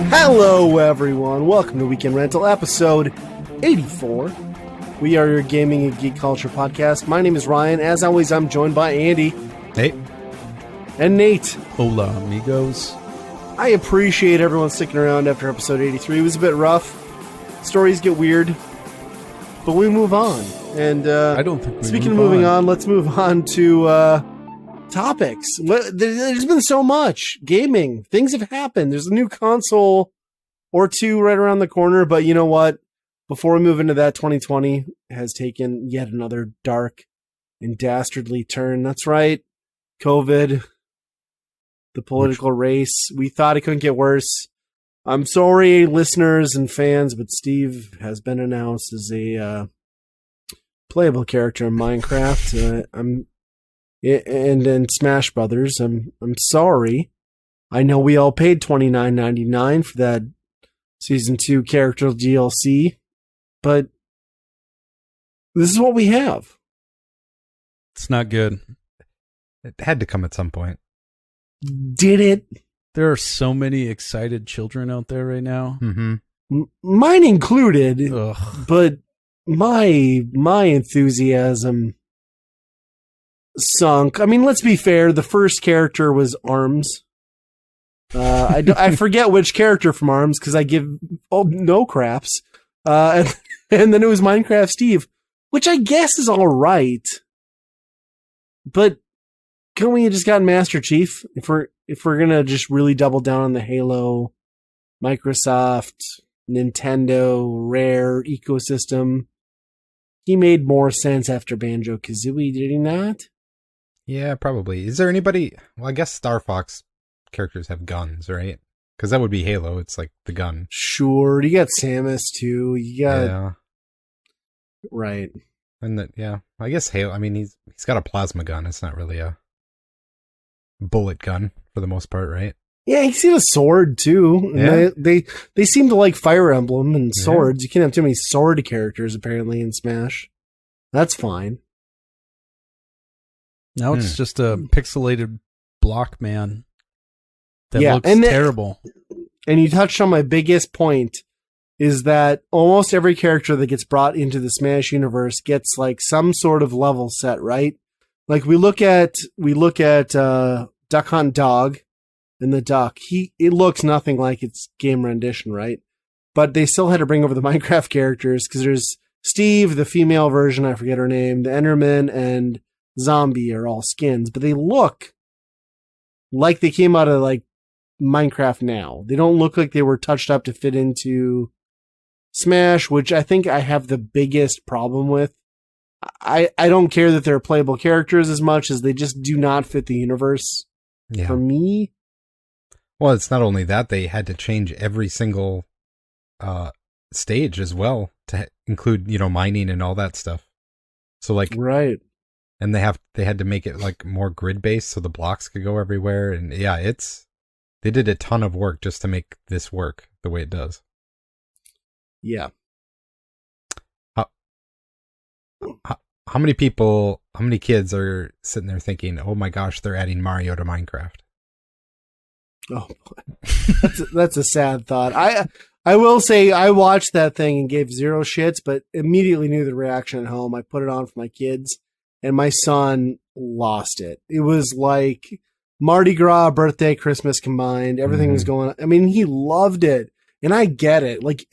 Hello, everyone. Welcome to Weekend Rental, episode 84. We are your gaming and geek culture podcast. My name is Ryan. As always, I'm joined by Andy. Hey. And Nate. Hola, amigos. I appreciate everyone sticking around after episode 83. It was a bit rough. Stories get weird. But we move on. And I don't think we speaking of moving on, let's move on to topics. There's been so much gaming. Things have happened. There's a new console or two right around the corner. But you know what? Before we move into that, 2020 has taken yet another dark and dastardly turn. That's right. COVID. The political race. We thought it couldn't get worse. I'm sorry, listeners and fans, but Steve has been announced as a playable character in Minecraft. And Smash Brothers. I'm sorry. I know we all paid $29.99 for that Season 2 character DLC, but this is what we have. It's not good. It had to come at some point. Did it? There are so many excited children out there right now. Mm-hmm. Mine included. Ugh. But my enthusiasm sunk. I mean, let's be fair. The first character was Arms. I forget which character from Arms because I give no craps. And then it was Minecraft Steve, which I guess is all right. But couldn't we have just gotten Master Chief if we're gonna just really double down on the Halo, Microsoft, Nintendo, Rare ecosystem? He made more sense after Banjo-Kazooie, did he not? Yeah, probably. Is there anybody? Well, I guess Star Fox characters have guns, right? Because that would be Halo. It's like the gun. Sure. You got Samus too. You got right. And I guess Halo. I mean, he's got a plasma gun. It's not really a bullet gun for the most part, right? Yeah, he's got a sword too. Yeah. They seem to like Fire Emblem and swords. You can't have too many sword characters apparently in Smash. That's fine. Now it's just a pixelated block man that looks terrible. And you touched on my biggest point is that almost every character that gets brought into the Smash universe gets like some sort of level set, right? Like we look at Duck Hunt Dog and the duck. It looks nothing like its game rendition, right? But they still had to bring over the Minecraft characters because there's Steve, the female version, I forget her name, the Enderman, and Zombie are all skins, but they look like they came out of like Minecraft now. They don't look like they were touched up to fit into Smash, which I think I have the biggest problem with. I don't care that they're playable characters as much as they just do not fit the universe for me. Well, it's not only that, they had to change every single stage as well to include, mining and all that stuff. So like, right. And they had to make it like more grid based so the blocks could go everywhere. And they did a ton of work just to make this work the way it does. Yeah. How many kids are sitting there thinking, oh my gosh, they're adding Mario to Minecraft? Oh, that's a sad thought. I will say I watched that thing and gave zero shits, but immediately knew the reaction at home. I put it on for my kids and my son lost it. It was like Mardi Gras, birthday, Christmas combined. Everything was going on. I mean, he loved it and I get it. Like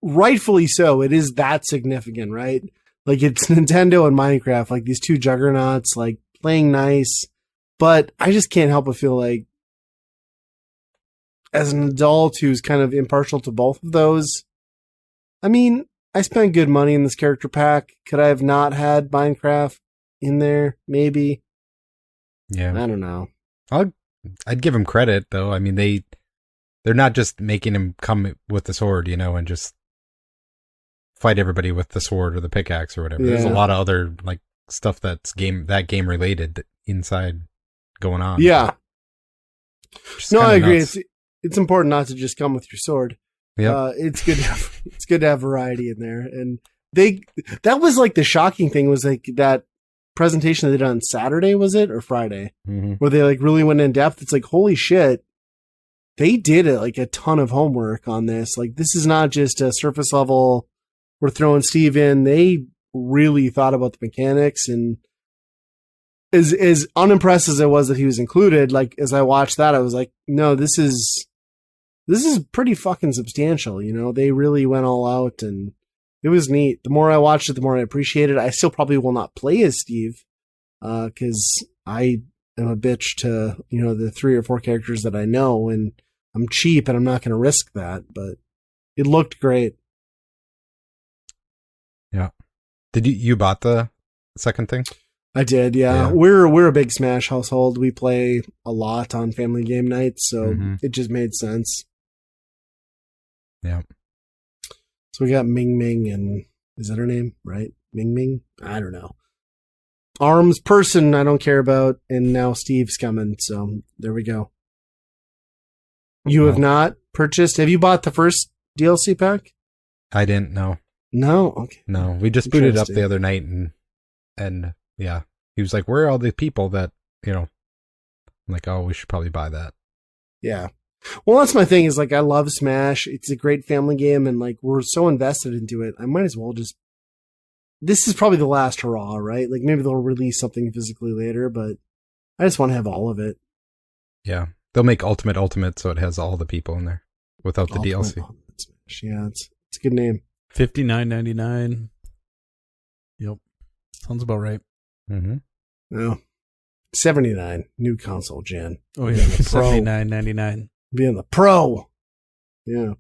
rightfully so. It is that significant, right? Like it's Nintendo and Minecraft, like these two juggernauts, like playing nice, but I just can't help but feel like as an adult who's kind of impartial to both of those, I mean, I spent good money in this character pack. Could I have not had Minecraft in there? Maybe. Yeah. I don't know. I'd give him credit though. I mean, they're not just making him come with the sword, and just fight everybody with the sword or the pickaxe or whatever. Yeah. There's a lot of other like stuff that's game related inside going on. Yeah. No, I agree. It's important not to just come with your sword. Yeah. It's good to have variety in there. And that was like the shocking thing was like that presentation they did on Saturday, was it, or Friday, where they like really went in depth. It's like, holy shit, they did it like a ton of homework on this. Like, this is not just a surface level, we're throwing Steve in. They really thought about the mechanics, and as unimpressed as it was that he was included, like as I watched that, I was like, no, this is pretty fucking substantial. You know, they really went all out, and it was neat. The more I watched it, the more I appreciated it. I still probably will not play as Steve, because I am a bitch to, you know, the 3 or 4 characters that I know, and I'm cheap and I'm not going to risk that, but it looked great. Yeah. Did you bought the second thing? I did, yeah. We're a big Smash household. We play a lot on family game nights, so it just made sense. Yeah. So we got Ming Ming, and is that her name, right? Ming Ming? I don't know. Arms person I don't care about, and now Steve's coming, so there we go. You have not purchased? Have you bought the first DLC pack? I didn't know. No? Okay. No, we just booted up the other night, and yeah, he was like, where are all the people that, you know, I'm like, oh, we should probably buy that. Yeah. Well, that's my thing is like, I love Smash. It's a great family game, and like, we're so invested into it. I might as well just, this is probably the last hurrah, right? Like maybe they'll release something physically later, but I just want to have all of it. Yeah. They'll make Ultimate so it has all the people in there without the DLC. Smash. Yeah, it's a good name. $59.99. Yep. Sounds about right. No. $79. New console gen. Oh yeah. $79.99. Be on the Pro. Yeah.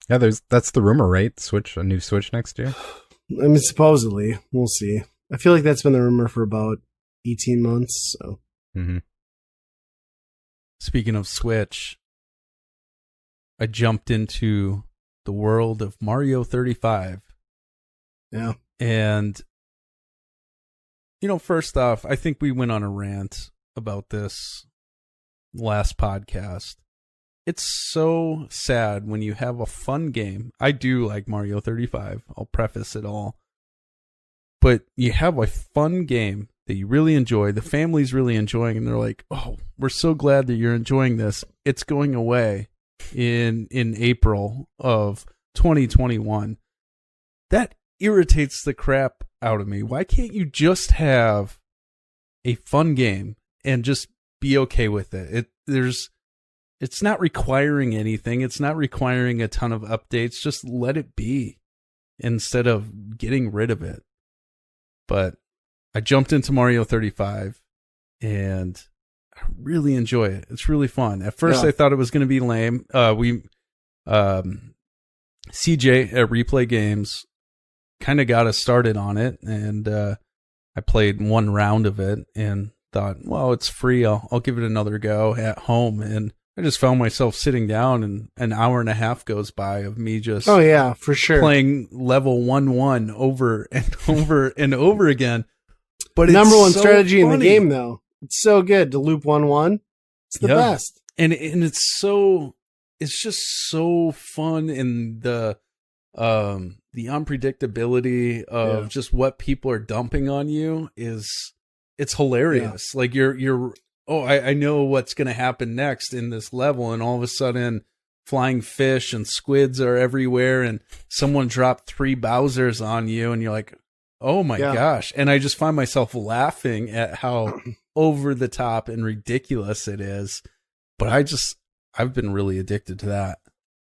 Yeah, that's the rumor, right? A new Switch next year? I mean, supposedly. We'll see. I feel like that's been the rumor for about 18 months, so. Speaking of Switch, I jumped into the world of Mario 35. Yeah. And, you know, first off, I think we went on a rant about this last podcast. It's so sad when you have a fun game. I do like Mario 35. I'll preface it all. But you have a fun game that you really enjoy, the family's really enjoying, and they're like, oh, we're so glad that you're enjoying this. It's going away in April of 2021. That irritates the crap out of me. Why can't you just have a fun game and just be okay with it? It's not requiring anything. It's not requiring a ton of updates. Just let it be instead of getting rid of it. But I jumped into Mario 35 and I really enjoy it. It's really fun. At first I thought it was going to be lame. CJ at Replay Games kind of got us started on it, and I played one round of it and thought, well, it's free. I'll give it another go at home. And I just found myself sitting down, and an hour and a half goes by of me just for sure playing level 1-1 over and over and over again. But number one strategy funny in the game, though. It's so good to loop 1-1. It's the best, and it's just so fun, and the unpredictability of just what people are dumping on you it's hilarious. Like you're I know what's going to happen next in this level, and all of a sudden flying fish and squids are everywhere, and someone dropped 3 Bowsers on you, and you're like, oh my gosh. And I just find myself laughing at how over the top and ridiculous it is. But I've been really addicted to that.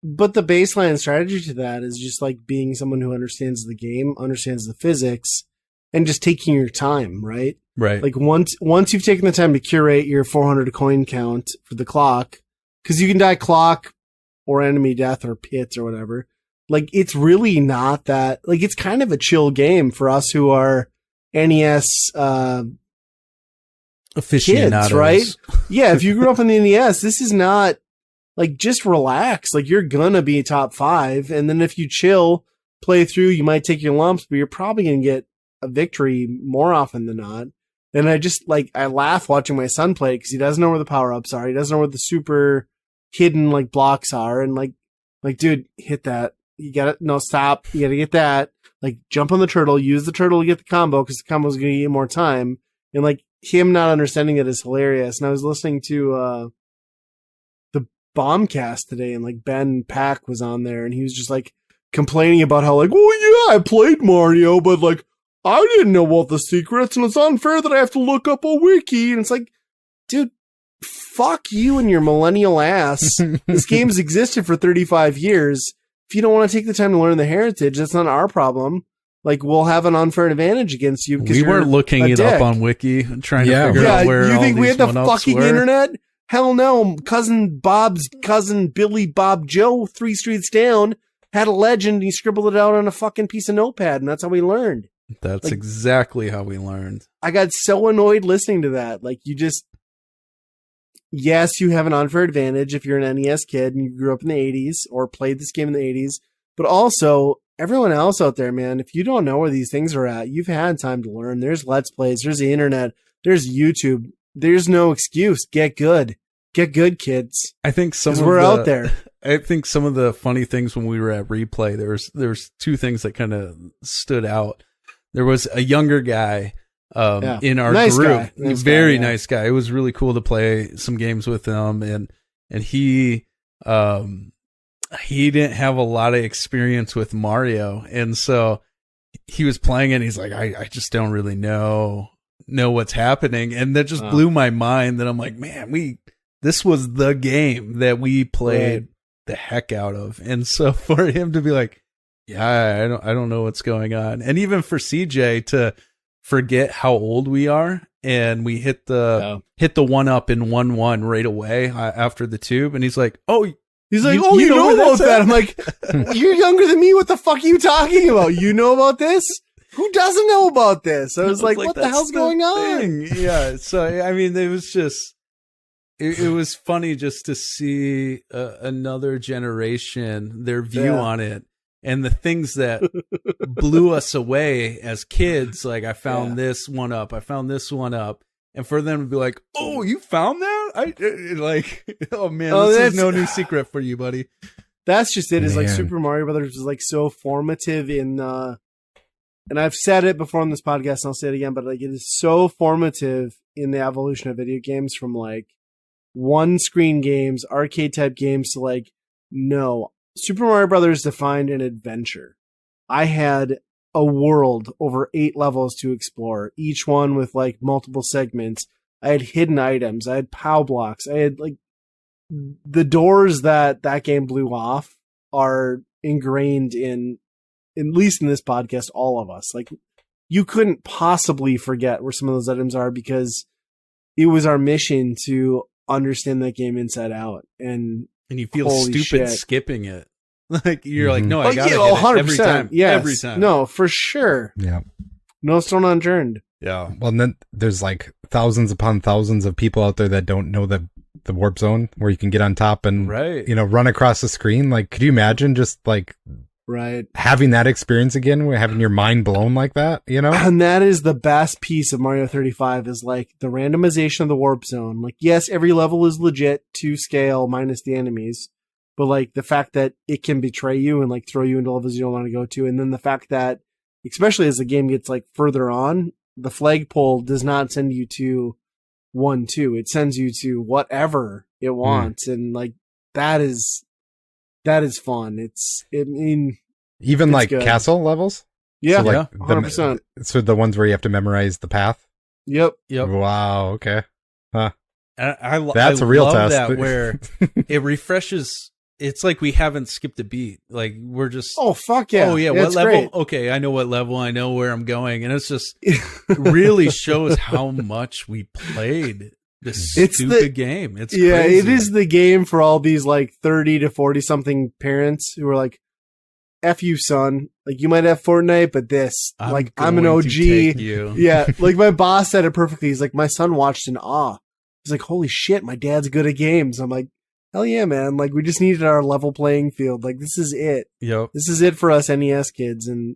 But the baseline strategy to that is just like being someone who understands the game, understands the physics, and just taking your time, right? Right. Like once you've taken the time to curate your 400 coin count for the clock, because you can die clock or enemy death or pits or whatever. Like, it's really not that, like, it's kind of a chill game for us who are NES kids, right? Yeah, if you grew up in the NES, this is not, like, just relax. Like, you're gonna be top 5, and then if you chill, play through, you might take your lumps, but you're probably gonna get a victory more often than not. And I just, like, I laugh watching my son play because he doesn't know where the power-ups are. He doesn't know where the super hidden, like, blocks are. And, like, dude, hit that. you gotta, no, stop. You gotta get that. Like, jump on the turtle, use the turtle to get the combo, because the combo's gonna get you more time. And like, him not understanding it is hilarious. And I was listening to, the Bombcast today, and like, Ben Pack was on there, and he was just like, complaining about how like, well, yeah, I played Mario, but like, I didn't know all the secrets, and it's unfair that I have to look up a wiki. And it's like, dude, fuck you and your millennial ass. This game's existed for 35 years. If you don't want to take the time to learn the heritage, that's not our problem. Like, we'll have an unfair advantage against you. We weren't looking it up on Wiki and trying to figure out where you all think we these had the one-ups fucking were. internet? Hell no. Cousin Bob's cousin Billy Bob Joe, 3 streets down, had a legend, and he scribbled it out on a fucking piece of notepad, and that's how we learned. That's like, exactly how we learned. I got so annoyed listening to that. Like, you just, yes, you have an unfair advantage if you're an NES kid and you grew up in the 80s or played this game in the 80s, but also everyone else out there, man, if you don't know where these things are at, you've had time to learn. There's Let's Plays, there's the internet, there's YouTube. There's no excuse. Get good. Get good, kids. I think we're out there. I think some of the funny things when we were at Replay, there's 2 things that kind of stood out. There was a younger guy in our group, nice guy. It was really cool to play some games with him, and he didn't have a lot of experience with Mario, and so he was playing it, and he's like, I just don't really know what's happening, and that just blew my mind. That I'm like, man, this was the game that we played the heck out of, and so for him to be like, yeah, I don't know what's going on. And even for CJ to forget how old we are, and we hit the 1-up in 1-1 right away after the tube, and he's like, you know about that? I'm like, you're younger than me. What the fuck are you talking about? You know about this? Who doesn't know about this? I was like, what the hell's going on? Yeah. So, I mean, it was just, it was funny just to see another generation, their view on it. And the things that blew us away as kids, like, I found this 1-up, I found this 1-up, and for them to be like, "Oh, you found that?" Oh man, this is no new secret for you, buddy. That's just it. Is like Super Mario Brothers is like so formative in, and I've said it before on this podcast, and I'll say it again, but like, it is so formative in the evolution of video games from like one-screen games, arcade type games to like, no. Super Mario Brothers defined an adventure. I had a world over 8 levels to explore, each one with like multiple segments. I had hidden items. I had POW blocks. I had like the doors that game blew off are ingrained in, at least in this podcast, all of us. Like, you couldn't possibly forget where some of those items are, because it was our mission to understand that game inside out. And you feel stupid skipping it. Like, you're like, no, I got it 100%. every time. Yes. Every time. No, for sure. Yeah. No stone unturned. Yeah. Well, and then there's like thousands upon thousands of people out there that don't know the warp zone where you can get on top and, run across the screen. Like, could you imagine just like having that experience again, where having your mind blown like that, And that is the best piece of Mario 35 is like the randomization of the warp zone. Like, yes, every level is legit to scale minus the enemies, but like the fact that it can betray you and like throw you into levels you don't want to go to. And then the fact that, especially as the game gets like further on, the flagpole does not send you to 1-2. It sends you to whatever it wants. And like, that is fun. Even like good. Castle levels. Yeah. So like 100%. So the ones where you have to memorize the path. Yep. Wow. Okay. Huh. That's a real love test. That where it refreshes. It's like we haven't skipped a beat. Like, we're just, oh fuck yeah. Oh yeah, what level? Great. Okay, I know what level. I know where I'm going, and it's just really shows how much we played this stupid game. It's crazy. It is the game for all these like 30 to 40 something parents who are like, F you, son. Like, you might have Fortnite, but I'm an OG. Yeah, like my boss said it perfectly. He's like, my son watched in awe. He's like, holy shit, my dad's good at games. I'm like, hell yeah, man. Like, we just needed our level playing field. Like, this is it. Yep. This is it for us NES kids. And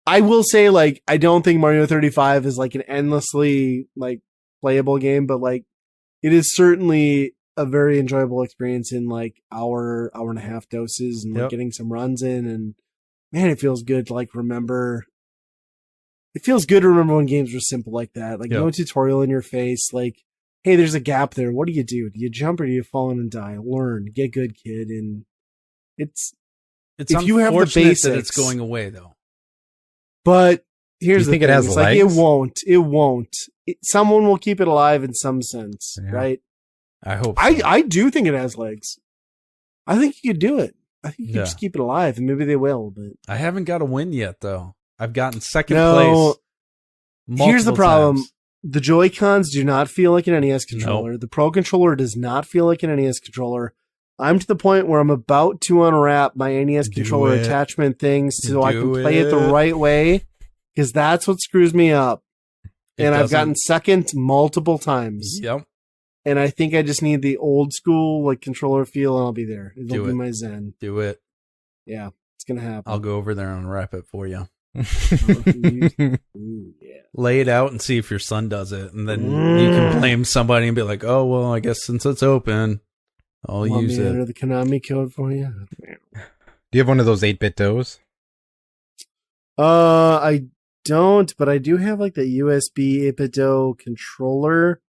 I will say, like, I don't think Mario 35 is like an endlessly like playable game, but like, it is certainly a very enjoyable experience in like hour and a half doses and like Yep. getting some runs in, and man, it feels good to like remember. It feels good to remember when games were simple like that. Like no tutorial in your face. Like, hey, there's a gap there. What do? Do you jump or do you fall in and die? Learn, get good, kid. And it's if you have the basics, that it's going away though. But here's the think thing: it has it's legs? like it won't. It won't. Someone will keep it alive in some sense, right? I hope. So. I do think it has legs. I think you could do it. I think you could just keep it alive, and maybe they will. But I haven't got a win yet, though. I've gotten second place. Here's the problem: times. the Joy-Cons do not feel like an NES controller. The Pro Controller does not feel like an NES controller. I'm to the point where I'm about to unwrap my NES controller attachment things so I can play it the right way, because that's what screws me up. And I've gotten second multiple times. Yep. And I think I just need the old school like controller feel, and I'll be there. It'll be my zen. Do it. Yeah, it's gonna happen. I'll go over there and unwrap it for you. Ooh, yeah. Lay it out and see if your son does it, and then you can blame somebody and be like, "Oh well, I guess since it's open, I'll use it." Enter the Konami code for you. Do you have one of those 8-bit does? I don't, but I do have like the USB 8-bit do controller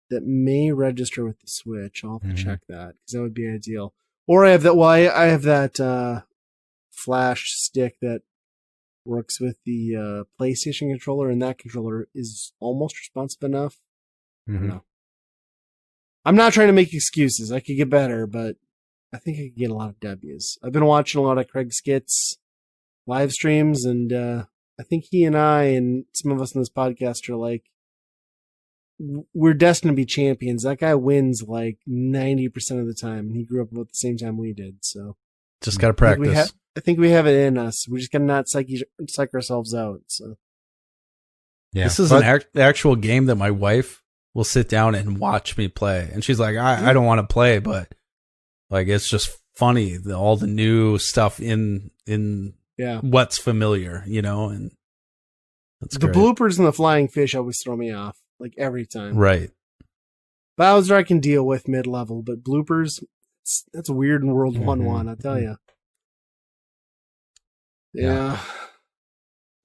that may register with the Switch. I'll have to check that because that would be ideal. Or I have that. Well, I have that flash stick that works with the PlayStation controller, and that controller is almost responsive enough. I don't know. I'm not trying to make excuses. I could get better, but I think I could get a lot of W's. I've been watching a lot of Craig Skit's live streams, and I think he and I and some of us in this podcast are like, we're destined to be champions. That guy wins like 90% of the time, and he grew up about the same time we did. So just got to practice. I think we have it in us. We just got to not psych ourselves out. So yeah, this is an actual game that my wife will sit down and watch me play, and she's like, I don't want to play, but like it's just funny, all the new stuff in what's familiar, and that's the great. bloopers and the flying fish always throw me off, like every time. Right. Bowser I can deal with mid-level, but bloopers, that's weird in World 1-1, I'll tell you. Yeah.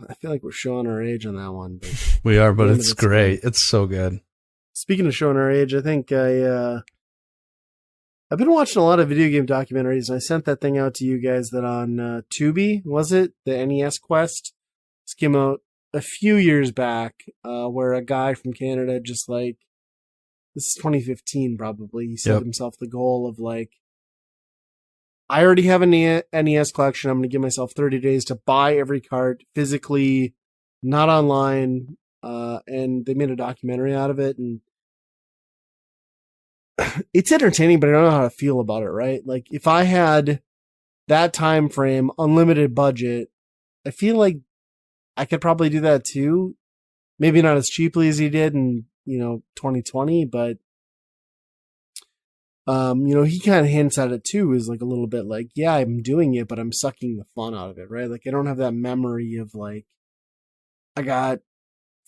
I feel like we're showing our age on that one. But we are, but it's great. It's so good. Speaking of showing our age, I think I've been watching a lot of video game documentaries, and I sent that thing out to you guys that on Tubi, was it? The NES Quest? This came out a few years back, where a guy from Canada just like, this is 2015 probably, he set himself the goal of like, I already have an NES collection. I'm going to give myself 30 days to buy every cart physically, not online. And they made a documentary out of it, and it's entertaining, but I don't know how to feel about it, right? Like if I had that time frame, unlimited budget, I feel like I could probably do that too. Maybe not as cheaply as he did in, 2020, but he kind of hints at it too, is like a little bit like, yeah, I'm doing it, but I'm sucking the fun out of it, right? Like I don't have that memory of like, I got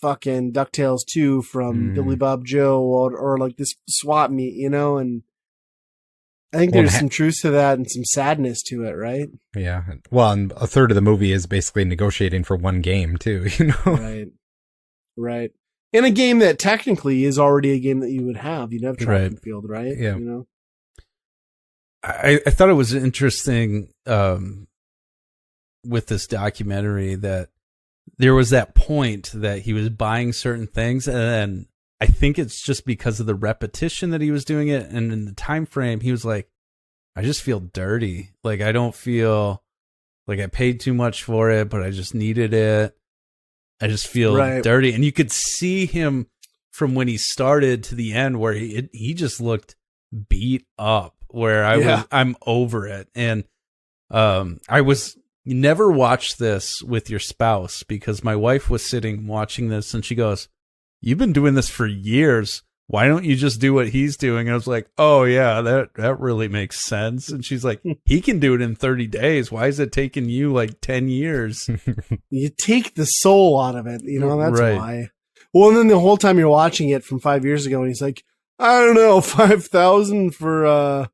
fucking DuckTales 2 from Billy Bob Joe or like this swap meet, and I think there's some truth to that and some sadness to it, right? Yeah. Well, and a third of the movie is basically negotiating for one game too, Right. In a game that technically is already a game that you would have. You'd have track and field, right? Yeah. I thought it was interesting with this documentary that there was that point that he was buying certain things, and then I think it's just because of the repetition that he was doing it, and in the time frame, he was like, I just feel dirty. Like I don't feel like I paid too much for it, but I just needed it. I just feel dirty. And you could see him from when he started to the end where he just looked beat up, where I'm over it. And I was never watched this with your spouse, because my wife was sitting watching this and she goes, you've been doing this for years. Why don't you just do what he's doing? And I was like, oh yeah, that really makes sense. And she's like, he can do it in 30 days. Why is it taking you like 10 years? You take the soul out of it. That's why. Well, and then the whole time you're watching it from 5 years ago, and he's like, I don't know, 5,000 for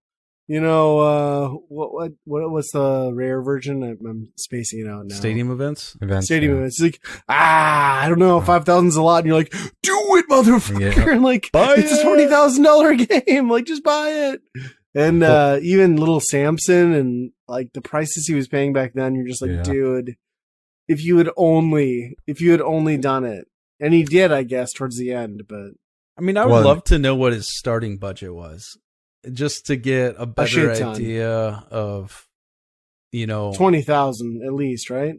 what's the rare version? I'm spacing it out now. Stadium events. Stadium events. It's like, I don't know, 5,000's a lot, and you're like, do it, motherfucker! Yeah. And like, Buy it's a $20,000 game. Like, just buy it. And even little Samson and like the prices he was paying back then, you're just like, dude, if you had only done it, and he did, I guess, towards the end, but. I mean, I would love to know what his starting budget was, just to get a better idea of, 20,000 at least, right?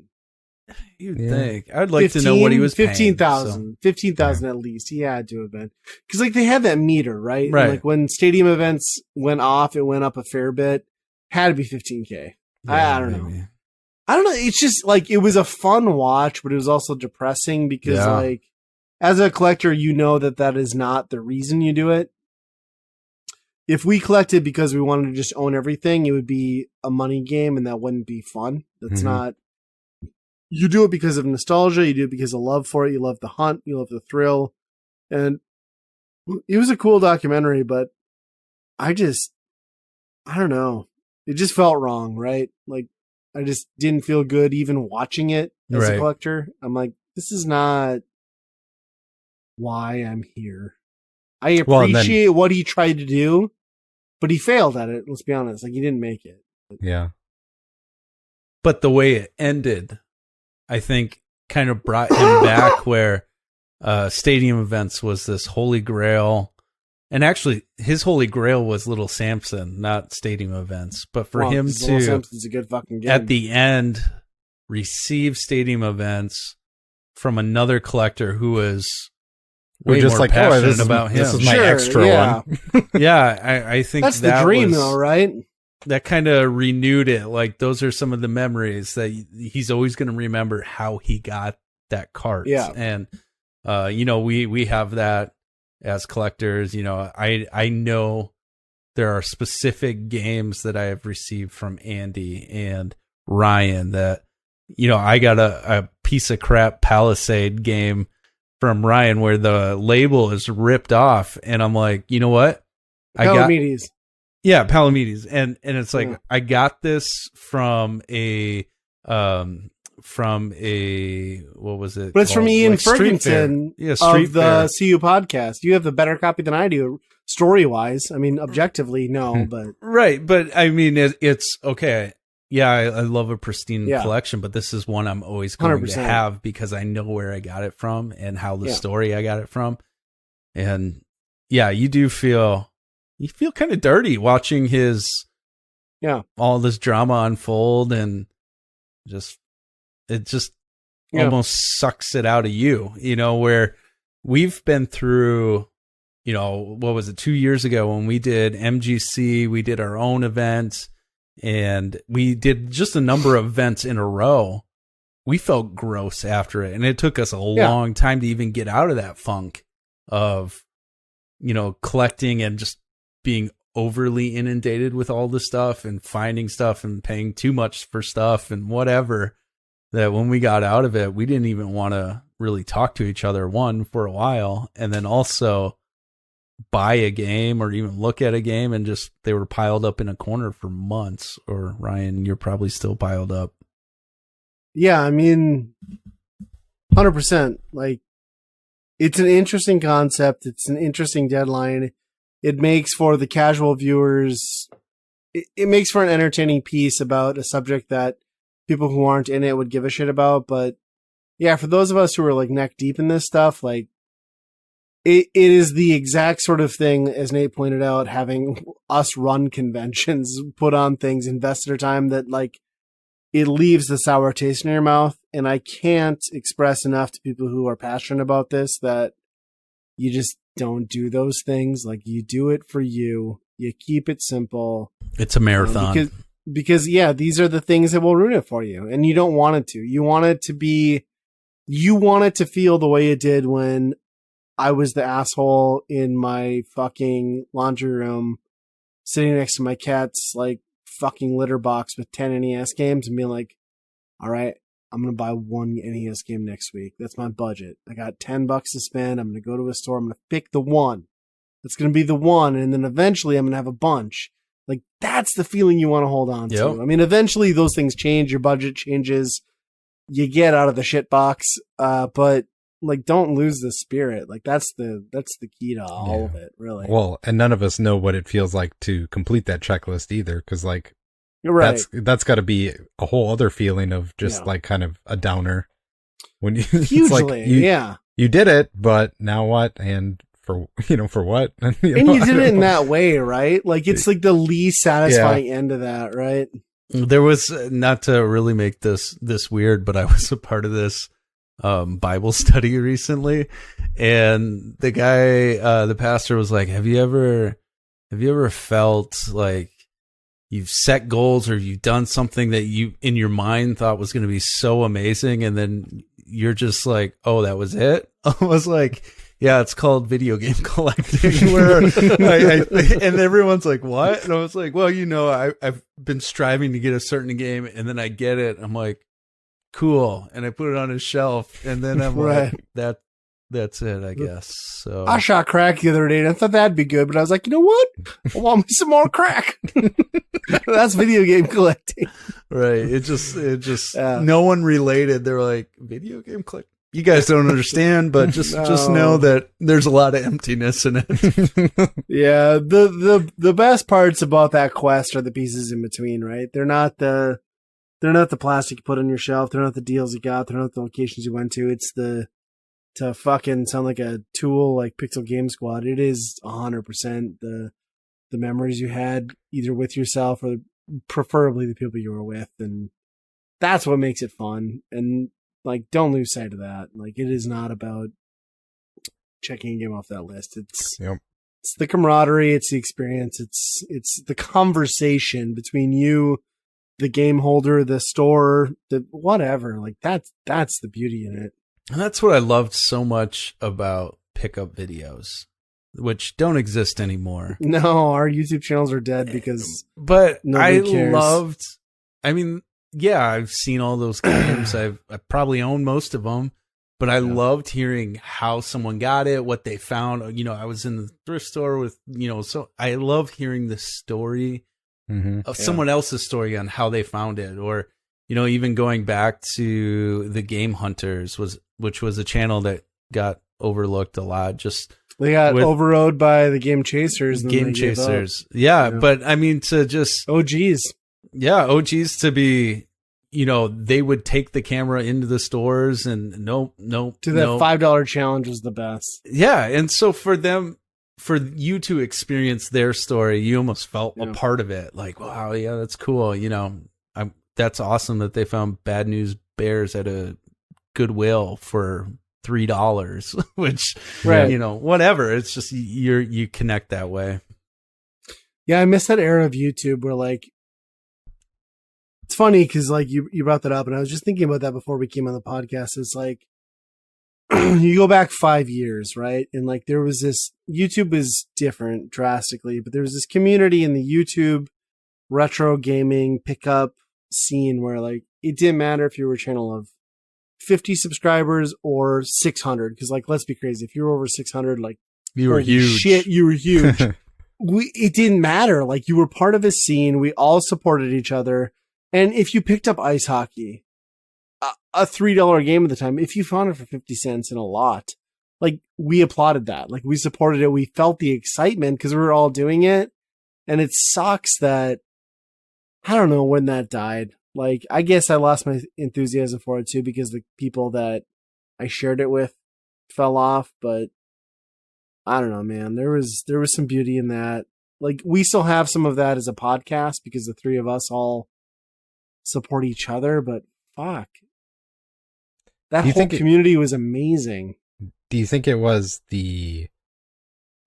You'd think. I'd like to know what he was paying. 15,000. 15,000 at least. He had to have been. Because, like, they have that meter, right? Right. And, like, when stadium events went off, it went up a fair bit. Had to be 15K. I don't know. I don't know. It's just, like, it was a fun watch, but it was also depressing because, like, as a collector, you know that is not the reason you do it. If we collected because we wanted to just own everything, it would be a money game, and that wouldn't be fun. That's not. You do it because of nostalgia. You do it because of love for it. You love the hunt. You love the thrill. And it was a cool documentary, but I don't know. It just felt wrong, right? Like, I just didn't feel good even watching it as a collector. I'm like, this is not why I'm here. I appreciate what he tried to do, but he failed at it. Let's be honest. Like, he didn't make it. Yeah. But the way it ended, I think, kind of brought him back where stadium events was this holy grail. And actually, his holy grail was Little Samson, not stadium events. But for him to, Little Samson's a good fucking game. At the end, receive stadium events from another collector who was way just more like, passionate about him. This is my extra one. Yeah, I think that's the dream, though, right? That kind of renewed it. Like, those are some of the memories that he's always going to remember how he got that cart. Yeah. And, we have that as collectors. I know there are specific games that I have received from Andy and Ryan that, I got a piece of crap Palisade game from Ryan where the label is ripped off. And I'm like, you know what? Palamedes. Yeah, Palamedes. And it's like, I got this from a what was it? But it's from Ian Ferguson of the CU podcast. You have the better copy than I do, story-wise. I mean, objectively, no, but... Right, but I mean, it's okay. Yeah, I love a pristine collection, but this is one I'm always going 100%. to have because I know where I got it from and how the story I got it from. And yeah, you feel kind of dirty watching all this drama unfold, and it just almost sucks it out of you, where we've been through, what was it, 2 years ago when we did MGC, we did our own event, and we did just a number of events in a row. We felt gross after it, and it took us a long time to even get out of that funk of, collecting and just being overly inundated with all the stuff and finding stuff and paying too much for stuff and whatever, that when we got out of it, we didn't even want to really talk to each other, for a while, and then also buy a game or even look at a game, and just they were piled up in a corner for months. Or Ryan, you're probably still piled up. Yeah, I mean, 100%. Like, it's an interesting concept. It's an interesting deadline. It makes for the casual viewers, it makes for an entertaining piece about a subject that people who aren't in it would give a shit about. But yeah, for those of us who are like neck deep in this stuff, like it is the exact sort of thing, as Nate pointed out, having us run conventions, put on things, invest our time, that like it leaves the sour taste in your mouth. And I can't express enough to people who are passionate about this that you just don't do those things. Like, you do it for you. You keep it simple. It's a marathon. Because these are the things that will ruin it for you. And you don't want it to. You want it to feel the way it did when I was the asshole in my fucking laundry room, sitting next to my cat's like fucking litter box with 10 NES games, and being like, all right, I'm going to buy one NES game next week. That's my budget. I got $10 to spend. I'm going to go to a store. I'm going to pick the one. It's going to be the one. And then eventually I'm going to have a bunch. Like, that's the feeling you want to hold on Yep. to. I mean, eventually those things change. Your budget changes. You get out of the shit box. But like, don't lose the spirit. Like, that's the key to all of it, really. Well, and none of us know what it feels like to complete that checklist either. Cause like, You're right. that's gotta be a whole other feeling of just like kind of a downer when you, Hugely. it's like you did it, but now what? And for what? And you did it in that way, right? Like, it's like the least satisfying end of that, right? There was, not to really make this weird, but I was a part of this Bible study recently, and the guy, the pastor was like, have you ever felt like you've set goals or you've done something that you in your mind thought was going to be so amazing, and then you're just like, oh, that was it? I was like, yeah, it's called video game collecting. Where and everyone's like, what? And I was like, well, I've been striving to get a certain game, and then I get it. I'm like, cool. And I put it on his shelf, and then I'm like, that's it, I guess. So I shot crack the other day, and I thought that'd be good, but I was like, you know what? I want me some more crack. That's video game collecting. Right. It just no one related. They're like, video game collecting. You guys don't understand, but just know that there's a lot of emptiness in it. Yeah, the best parts about that quest are the pieces in between, right? They're not the plastic you put on your shelf. They're not the deals you got. They're not the locations you went to. It's to fucking sound like a tool like Pixel Game Squad. It is 100% the memories you had either with yourself or preferably the people you were with, and that's what makes it fun. And like, don't lose sight of that. Like, it is not about checking a game off that list. It's the camaraderie. It's the experience. It's the conversation between you, the game holder, the store, the whatever. Like, that's the beauty in it. And that's what I loved so much about pickup videos, which don't exist anymore. No, our YouTube channels are dead because but nobody cares. I've seen all those games. I probably own most of them, but I loved hearing how someone got it, what they found. I was in the thrift store with, so I love hearing the story of someone else's story on how they found it, or, even going back to the Game Hunters, which was a channel that got overlooked a lot. Just they got overrode by the Game Chasers. Game Chasers. Yeah. But I mean, to just, OGs. Yeah, OGs to be, they would take the camera into the stores and nope. To that $5 challenge was the best. Yeah, and so for you to experience their story, you almost felt a part of it. Like, wow, yeah, that's cool. That's awesome that they found Bad News Bears at a Goodwill for $3, which, whatever. It's just you connect that way. Yeah, I miss that era of YouTube where, like, it's funny because, like, you brought that up, and I was just thinking about that before we came on the podcast. It's like, you go back 5 years, right? And, like, there was this, YouTube is different drastically, but there was this community in the YouTube retro gaming pickup scene where, like, it didn't matter if you were a channel of 50 subscribers or 600, because, like, let's be crazy, if you were over 600, like, you were huge. Shit, you were huge. It didn't matter. Like, you were part of a scene. We all supported each other. And if you picked up ice hockey, a $3 game at the time, if you found it for 50 cents in a lot, like, we applauded that. Like, we supported it. We felt the excitement because we were all doing it. And it sucks that, I don't know when that died. Like, I guess I lost my enthusiasm for it too because the people that I shared it with fell off. But I don't know, man. There was some beauty in that. Like, we still have some of that as a podcast because the three of us all support each other. But fuck, that whole community was amazing. Do you think it was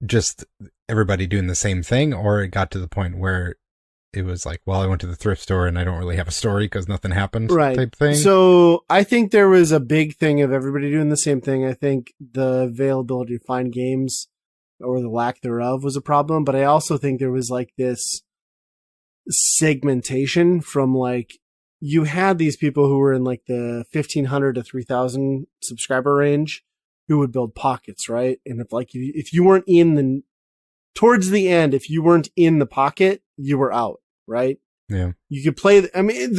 just everybody doing the same thing, or it got to the point where it was like, well, I went to the thrift store and I don't really have a story because nothing happened, right? Type thing. So I think there was a big thing of everybody doing the same thing. I think the availability to find games or the lack thereof was a problem, but I also think there was like this segmentation from, like, you had these people who were in like the 1,500 to 3,000 subscriber range who would build pockets, right? And if you weren't in towards the end, if you weren't in the pocket, you were out, right? Yeah. You could play, I mean,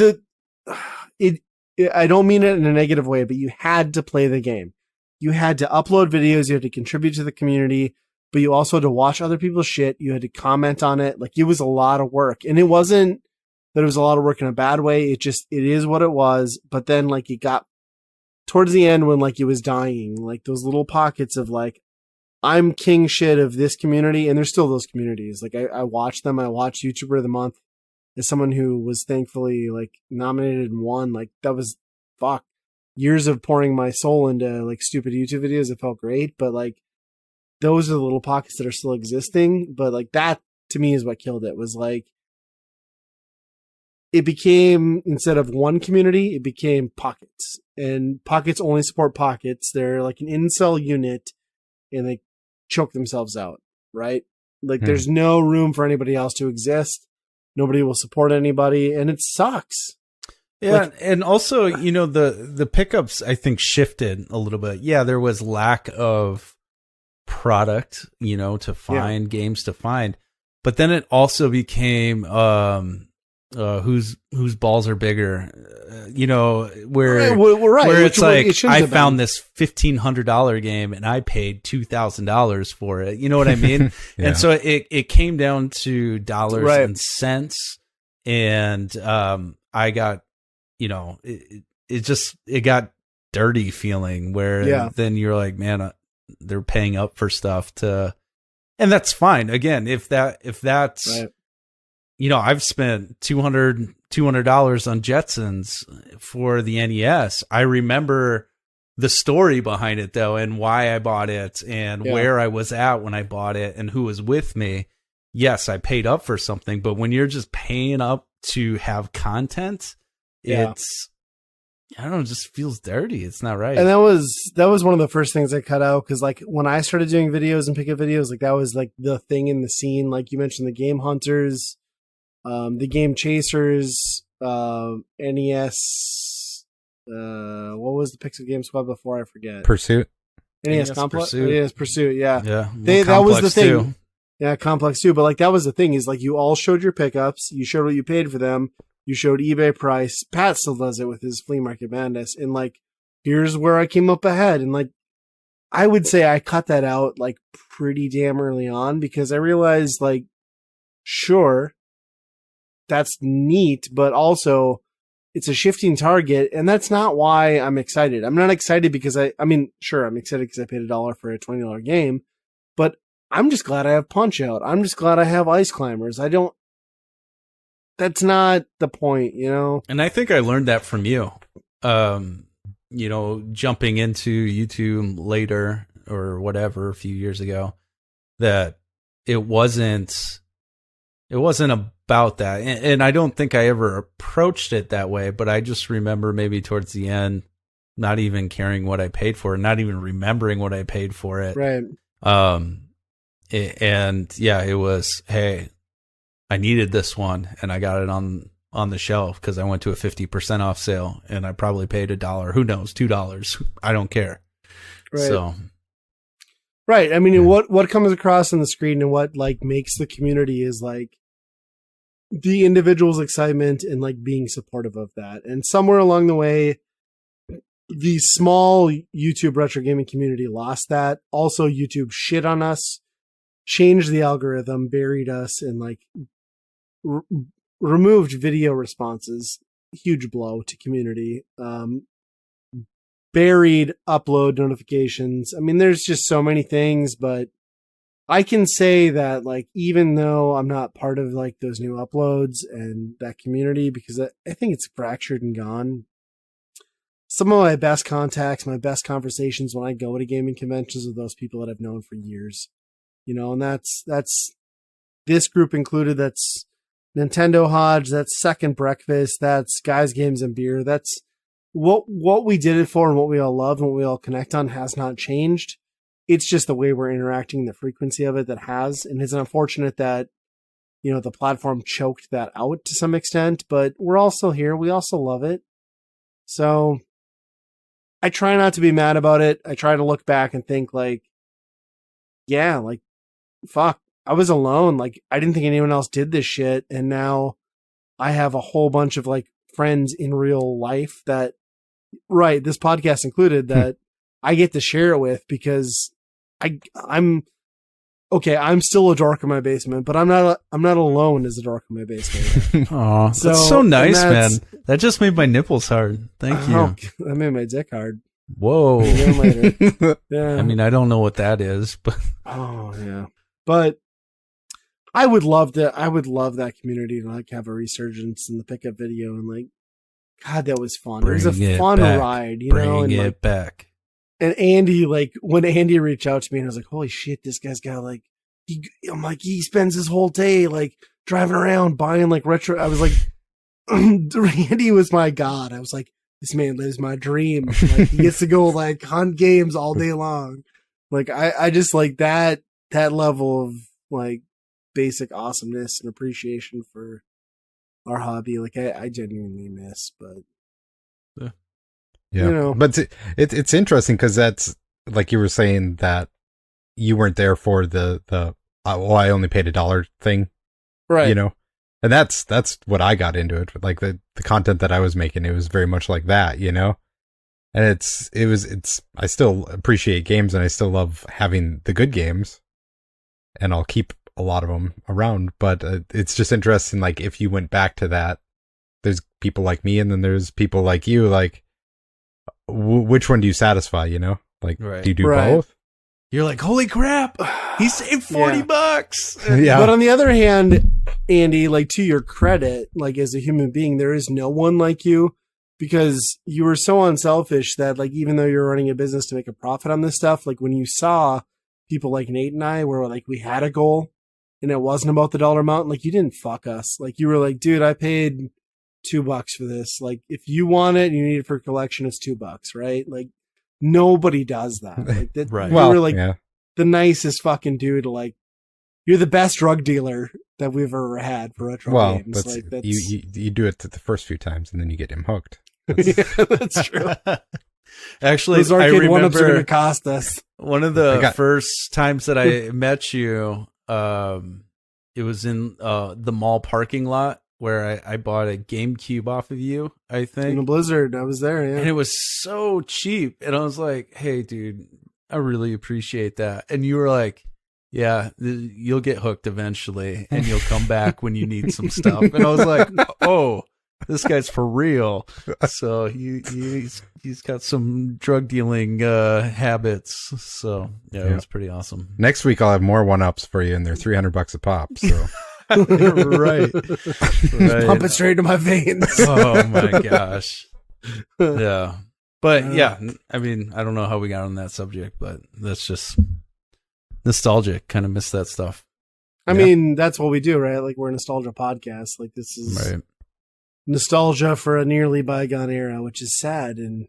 I don't mean it in a negative way, but you had to play the game. You had to upload videos. You had to contribute to the community, but you also had to watch other people's shit. You had to comment on it. Like, it was a lot of work, and it wasn't that it was a lot of work in a bad way. It is what it was. But then, like, it got towards the end when, like, it was dying, like those little pockets of like, I'm king shit of this community. And there's still those communities. Like, I watch them. I watch YouTuber of the Month as someone who was thankfully like nominated and won. Like, that was years of pouring my soul into like stupid YouTube videos. It felt great, but like, those are the little pockets that are still existing. But like, that to me is what killed it. Was like, it became, instead of one community, it became pockets, and pockets only support pockets. They're like an incel unit, and they choke themselves out, right? Like, there's no room for anybody else to exist. Nobody will support anybody, and it sucks. Yeah, Like, and also, you know, the pickups, I think, shifted a little bit. Yeah, there was lack of product, you know, to find, games to find. But then it also became whose balls are bigger, you know, where where it's like, I found this $1,500 game and I paid $2,000 for it. You know what I mean? Yeah. And so it came down to dollars and cents, and I got, you know, it got dirty feeling where then you're like, man, they're paying up for stuff and that's fine. Again, if that's, you know, I've spent $200 on Jetsons for the NES. I remember the story behind it though, and why I bought it, and where I was at when I bought it, and who was with me. Yes, I paid up for something, but when you're just paying up to have content, it's, I don't know, it just feels dirty. It's not right. And that was one of the first things I cut out, because like, when I started doing videos and pickup videos, like, that was like the thing in the scene. Like you mentioned, the Game Hunters, the Game Chasers, NES, what was the Pixel Game Squad before? I forget. Pursuit. NES Complex. NES Pursuit. Yeah. Yeah. That was the thing. Too. Yeah. Complex too. But like, that was the thing, is like, you all showed your pickups. You showed what you paid for them. You showed eBay price. Pat still does it with his Flea Market Madness. And like, here's where I came up ahead. And like, I would say I cut that out like pretty damn early on, because I realized, like, sure, that's neat, but also it's a shifting target. And that's not why I'm excited. I'm not excited because I mean, sure, I'm excited because I paid $1 for a $20 game, but I'm just glad I have Punch Out. I'm just glad I have Ice Climbers. That's not the point, you know? And I think I learned that from you. You know, jumping into YouTube later or whatever, a few years ago, that it wasn't about that. And I don't think I ever approached it that way, but I just remember maybe towards the end, not even caring what I paid for it, not even remembering what I paid for it. Right. It was, hey, I needed this one, and I got it on the shelf because I went to a 50% off sale, and I probably paid $1. Who knows? $2. I don't care. Right. So, right. I mean, what comes across on the screen and what like makes the community is like the individual's excitement and like being supportive of that. And somewhere along the way, the small YouTube retro gaming community lost that. Also, YouTube shit on us, changed the algorithm, buried us, and like removed video responses. Huge blow to community. Buried upload notifications. I mean, there's just so many things, but I can say that like, even though I'm not part of like those new uploads and that community, because I think it's fractured and gone. Some of my best contacts, my best conversations when I go to gaming conventions with those people that I've known for years, you know, and that's this group included. That's Nintendo Hodge, that's Second Breakfast, that's Guys, Games, and Beer. That's what we did it for, and what we all love and what we all connect on has not changed. It's just the way we're interacting, the frequency of it that has, and it's unfortunate that, you know, the platform choked that out to some extent, but we're all still here. We also love it. So I try not to be mad about it. I try to look back and think like, yeah, like, fuck, I was alone. Like, I didn't think anyone else did this shit. And now I have a whole bunch of like friends in real life that, right, this podcast included, that I get to share it with, because I'm okay. I'm still a dork in my basement, but I'm not alone as a dork in my basement. Oh, So- that's so nice, man. and That just made my nipples hard. Thank you. Oh, that made my dick hard. Whoa. Yeah, later. Yeah. I mean, I don't know what that is, but Oh yeah, but I would love that community to like have a resurgence in the pickup video, and like, God, that was fun. It was Bring a it fun back. ride, you bring know. And it like, back. and Andy, like when Andy reached out to me, and I was like, holy shit, this guy's got like, I'm like, he spends his whole day like driving around buying like retro. I was like, Andy was my god. I was like, this man lives my dream. Like, he gets to go like hunt games all day long. Like I just like that level of like basic awesomeness and appreciation for our hobby. Like I genuinely miss, but Yeah, you know. but it's interesting because that's like you were saying that you weren't there for the I only paid $1 thing, right. you know, and that's what I got into it. Like the content that I was making, it was very much like that, you know, and it's I still appreciate games, and I still love having the good games, and I'll keep a lot of them around. But it's just interesting, like if you went back to that, there's people like me, and then there's people like you. Like, which one do you satisfy? You know, like Right. do you do Right. both? You're like, holy crap, he saved 40 Yeah. bucks. Yeah, But on the other hand, Andy, like to your credit, like as a human being, there is no one like you, because you were so unselfish that like, even though you're running a business to make a profit on this stuff, like when you saw people like Nate and I where like we had a goal and it wasn't about the dollar amount, like you didn't fuck us. Like you were like, dude, I paid $2 for this. Like if you want it and you need it for collection, it's $2, right? Like nobody does that. Like that, Right. you well, were like yeah, the nicest fucking dude. Like you're the best drug dealer that we've ever had for retro well, games. that's, Like that's you do it the first few times, and then you get him hooked. yeah, that's true. Actually, Those I arcade one-ups are going remember to cost us. one of the first times that I met you, it was in the mall parking lot where I bought a GameCube off of you, I In a think. blizzard, I was there. And Yeah, it was so cheap. And I was like, hey, dude, I really appreciate that. And you were like, yeah, you'll get hooked eventually, and you'll come back when you need some stuff. And I was like, oh, this guy's for real. So he's got some drug dealing habits. So yeah, it was pretty awesome. Next week I'll have more 1-ups for you, and they're $300 a pop. So right. pump it straight to my veins. Oh my gosh. Yeah. But yeah, I mean, I don't know how we got on that subject, but that's just nostalgic. Kind of miss that stuff. I mean, that's what we do, right? Like we're a nostalgia podcast. Like this is Right. nostalgia for a nearly bygone era, which is sad. And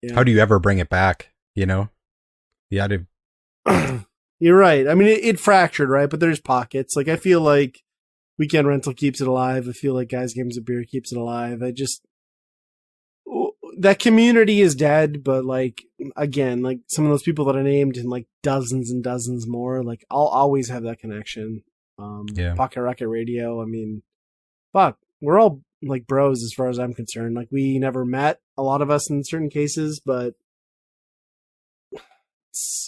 yeah. how do you ever bring it back? You know, you had to. You're right. I mean, it fractured, right? But there's pockets. Like I feel like Weekend Rental keeps it alive. I feel like Guys Games of Beer keeps it alive. That community is dead, but like again, like some of those people that I named and like dozens and dozens more, like I'll always have that connection. Yeah. Pocket Rocket Radio. I mean, fuck, we're all like bros as far as I'm concerned. Like we never met, a lot of us in certain cases, but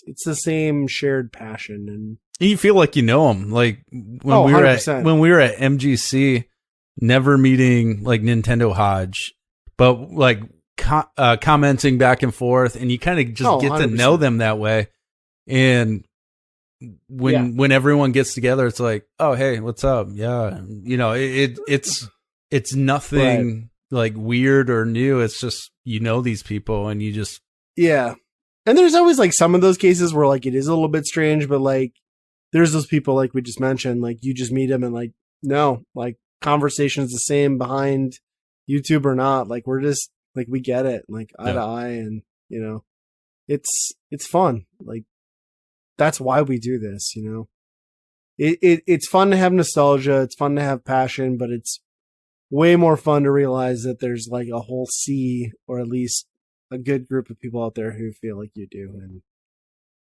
it's the same shared passion. And You feel like you know them. Like when Oh, we were 100%. when we were at MGC, never meeting like Nintendo Hodge, but like commenting back and forth, and you kind of just Oh, get to know 100%. them that way. And when everyone gets together, it's like, oh hey, what's up? Yeah, you know, it's nothing like weird or new. It's just you know these people, and you just yeah. And there's always like some of those cases where like it is a little bit strange, but like there's those people like we just mentioned, like you just meet them and like, no, like conversation's the same behind YouTube or not. Like we're just like, we get it, like eye to eye, and you know, it's fun. Like that's why we do this, you know. It's fun to have nostalgia, it's fun to have passion, but it's way more fun to realize that there's like a whole sea, or at least a good group of people out there who feel like you do, and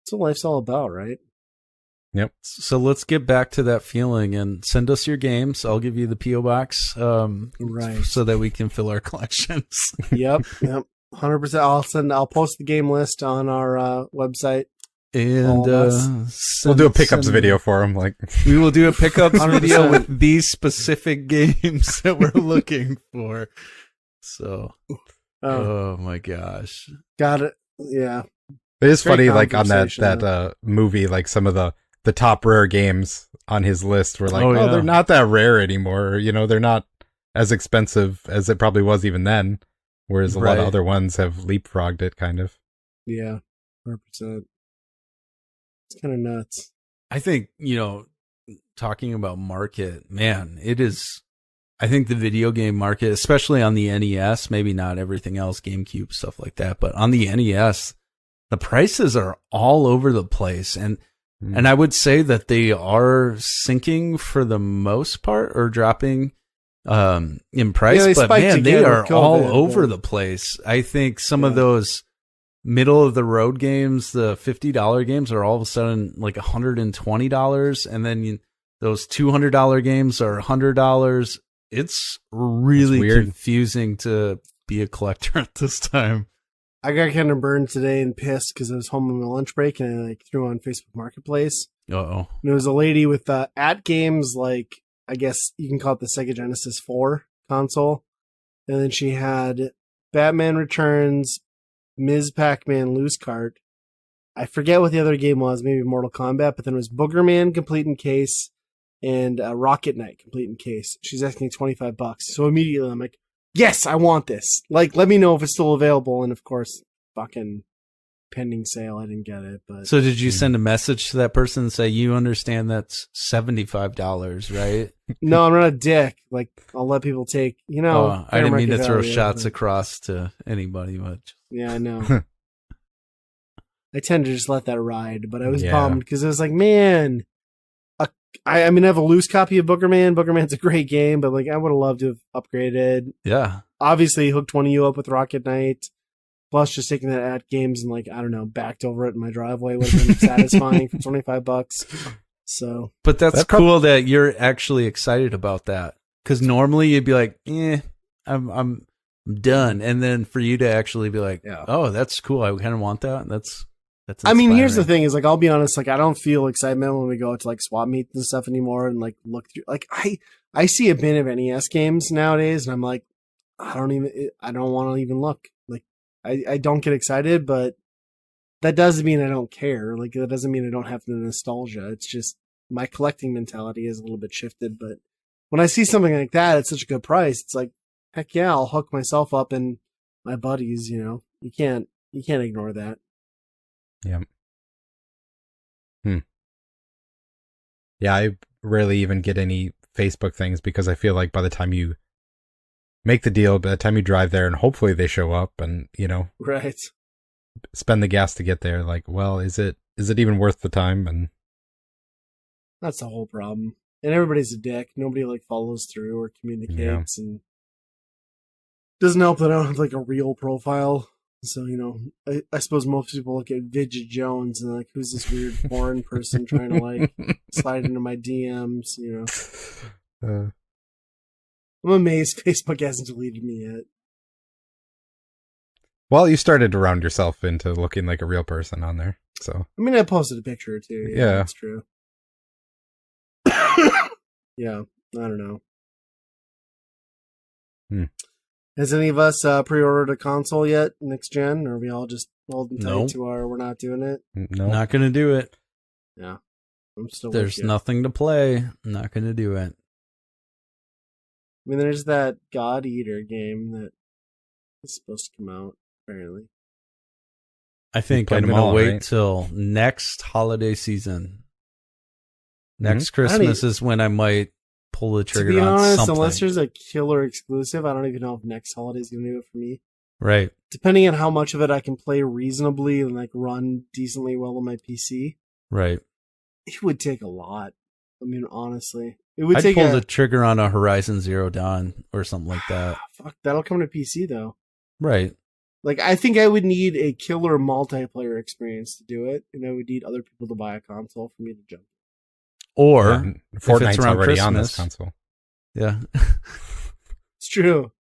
that's what life's all about, right? Yep. So let's get back to that feeling and send us your games. I'll give you the P.O. box Right. so that we can fill our collections. Yep. 100%. I'll post the game list on our website. And we'll do a pickups video for him. Like we will do a pickups 100%. video with these specific games that we're looking for. So, oh my gosh. Got it. Yeah. It is Great funny, like on conversation, that movie, like some of the top rare games on his list were like, Oh, yeah. they're not that rare anymore. You know, they're not as expensive as it probably was even then. Whereas a lot of Right. other ones have leapfrogged it, kind of. Yeah. 100%. It's kind of nuts. I think, talking about market, man, it is. I think the video game market, especially on the NES, maybe not everything else, GameCube, stuff like that, but on the NES, the prices are all over the place. And I would say that they are sinking for the most part or dropping in price, Yeah, they but spiked man, they again are with all COVID, over but- the place. I think some of Yeah. those middle of the road games, the $50 games are all of a sudden like $120. And then those $200 games are $100. It's really It's weird. confusing to be a collector at this time. I got kind of burned today and pissed because I was home on my lunch break and I threw on Facebook Marketplace. Uh-oh. And it was a lady with at games like, I guess you can call it the Sega Genesis 4 console. And then she had Batman Returns, Ms. Pac-Man Loose Cart. I forget what the other game was, maybe Mortal Kombat, but then it was Boogerman complete in case and Rocket Knight complete in case. She's asking $25. So immediately I'm like, yes, I want this. Like, let me know if it's still available. And of course, fucking pending sale. I didn't get it, but So did you send a message to that person and say, you understand that's $75, right? no, I'm not a dick. Like, I'll let people take, I fair didn't mean to market throw value, shots but- across to anybody, but Yeah, I know. I tend to just let that ride, but I was Yeah. bummed because it was like, man, I have a loose copy of Boogerman. Boogerman's a great game, but like, I would have loved to have upgraded. yeah. Obviously, hooked one of you up with Rocket Knight. Plus, just taking that at games and like, I don't know, backed over it in my driveway would have been satisfying for $25. So But that's That cool that you're actually excited about that. Because normally you'd be like, I'm done. And then for you to actually be like, Yeah. oh, that's cool. I kind of want that. That's I mean, here's the inspiring. thing: is like, I'll be honest, like, I don't feel excitement when we go to like swap meets and stuff anymore, and like look through. Like, I see a bin of NES games nowadays, and I'm like, I don't want to even look. Like, I don't get excited, but that doesn't mean I don't care. Like, that doesn't mean I don't have the nostalgia. It's just my collecting mentality is a little bit shifted. But when I see something like that at such a good price, it's like, heck yeah, I'll hook myself up and my buddies. You can't ignore that. Yeah. Yeah, I rarely even get any Facebook things because I feel like by the time you make the deal, by the time you drive there and hopefully they show up and, Right. spend the gas to get there, like, well, is it even worth the time? And That's the whole problem. And everybody's a dick. Nobody like follows through or communicates, and doesn't help that I don't have like a real profile. So, I suppose most people look at Vidget Jones and like, who's this weird foreign person trying to like slide into my DMs, uh, I'm amazed Facebook hasn't deleted me yet. well, you started to round yourself into looking like a real person on there. So I mean, I posted a picture or two. Yeah. That's true. Yeah, I don't know. Has any of us pre-ordered a console yet, next gen, or are we all just holding tight Nope. to our? We're not doing it. no, Not going to do it. Yeah, I'm still. There's with you. nothing to play. Not going to do it. I mean, there's that God Eater game that is supposed to come out. Apparently, I think played I'm them going to all, wait right? till next holiday season. Next I don't Christmas is when I might pull the to trigger be on honest, something. unless there's a killer exclusive, I don't even know if next holiday is going to do it for me. Right. Depending on how much of it I can play reasonably and like run decently well on my PC, Right. it would take a lot. I mean, honestly, it would I'd take pull the trigger on a Horizon Zero Dawn or something like that. Fuck, that'll come to PC though. Right. Like, I think I would need a killer multiplayer experience to do it, and I would need other people to buy a console for me to jump. Or Fortnite's around already on this Christmas. console. Yeah. It's true.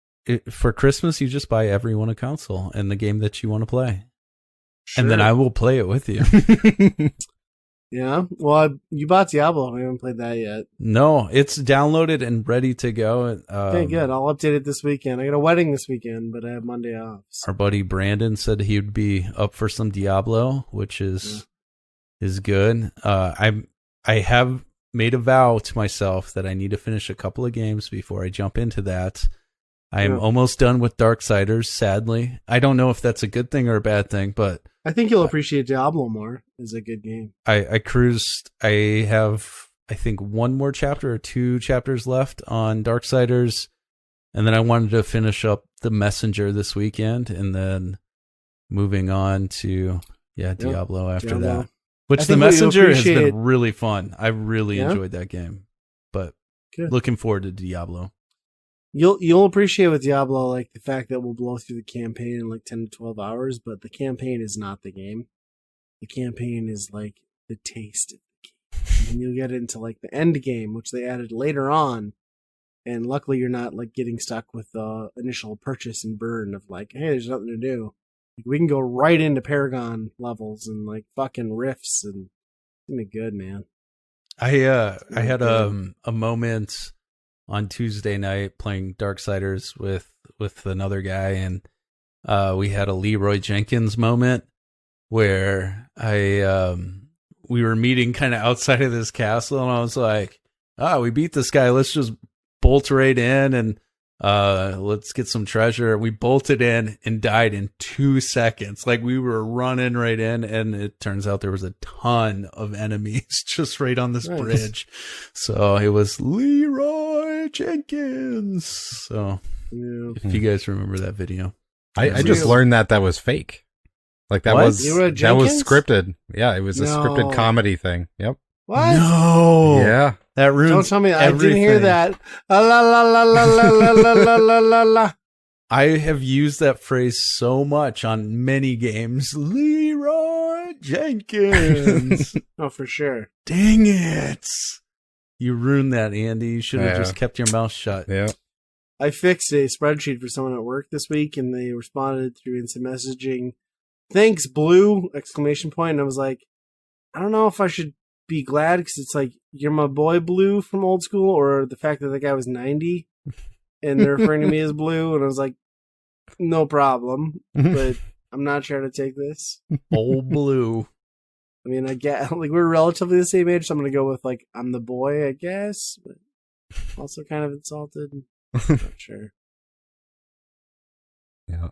For Christmas, you just buy everyone a console and the game that you want to play. Sure. And then I will play it with you. Yeah. Well, you bought Diablo. I haven't played that yet. No, it's downloaded and ready to go. Okay, good. I'll update it this weekend. I got a wedding this weekend, but I have Monday off. So. Our buddy Brandon said he would be up for some Diablo, which is good. I have made a vow to myself that I need to finish a couple of games before I jump into that. I am almost done with Darksiders, sadly. I don't know if that's a good thing or a bad thing, but I think you'll appreciate Diablo more. It's a good game. I cruised. I have, I think, one more chapter or 2 chapters left on Darksiders, and then I wanted to finish up The Messenger this weekend, and then moving on to Diablo after that. Which The Messenger has been really fun. I really enjoyed that game, but looking forward to Diablo. You'll appreciate with Diablo like the fact that we'll blow through the campaign in like 10 to 12 hours, but the campaign is not the game. The campaign is like the taste of the game. And you'll get into like the end game, which they added later on. And luckily you're not like getting stuck with the initial purchase and burn of like, hey, there's nothing to do. Like, we can go right into Paragon levels and like fucking rifts, and it's gonna be good, man. I had a moment on Tuesday night playing Darksiders with another guy, and we had a Leroy Jenkins moment where we were meeting kind of outside of this castle, and I was like, we beat this guy, let's just bolt right in and let's get some treasure. We bolted in and died in 2 seconds. Like, we were running right in, and it turns out there was a ton of enemies just right on this bridge. So it was Leroy Jenkins. So if you guys remember that video. I just learned that was fake. Like that was scripted. Yeah, it was a scripted comedy thing. Yep. What? No. Yeah. That ruins Don't tell me everything. I didn't hear that. La la la la la la la la la la la. I have used that phrase so much on many games. Leroy Jenkins. Oh, for sure. Dang it. You ruined that, Andy. You should have just kept your mouth shut. Yeah. I fixed a spreadsheet for someone at work this week, and they responded through instant messaging, "Thanks, Blue!" exclamation point. And I was like, I don't know if I should be glad, because it's like, you're my boy Blue from old school, or the fact that the guy was 90 and they're referring to me as Blue. And I was like, no problem, but I'm not sure how to take this. Old Blue. I mean, I get like we're relatively the same age, so I'm gonna go with like I'm the boy, I guess, but also kind of insulted. Not sure. Yeah.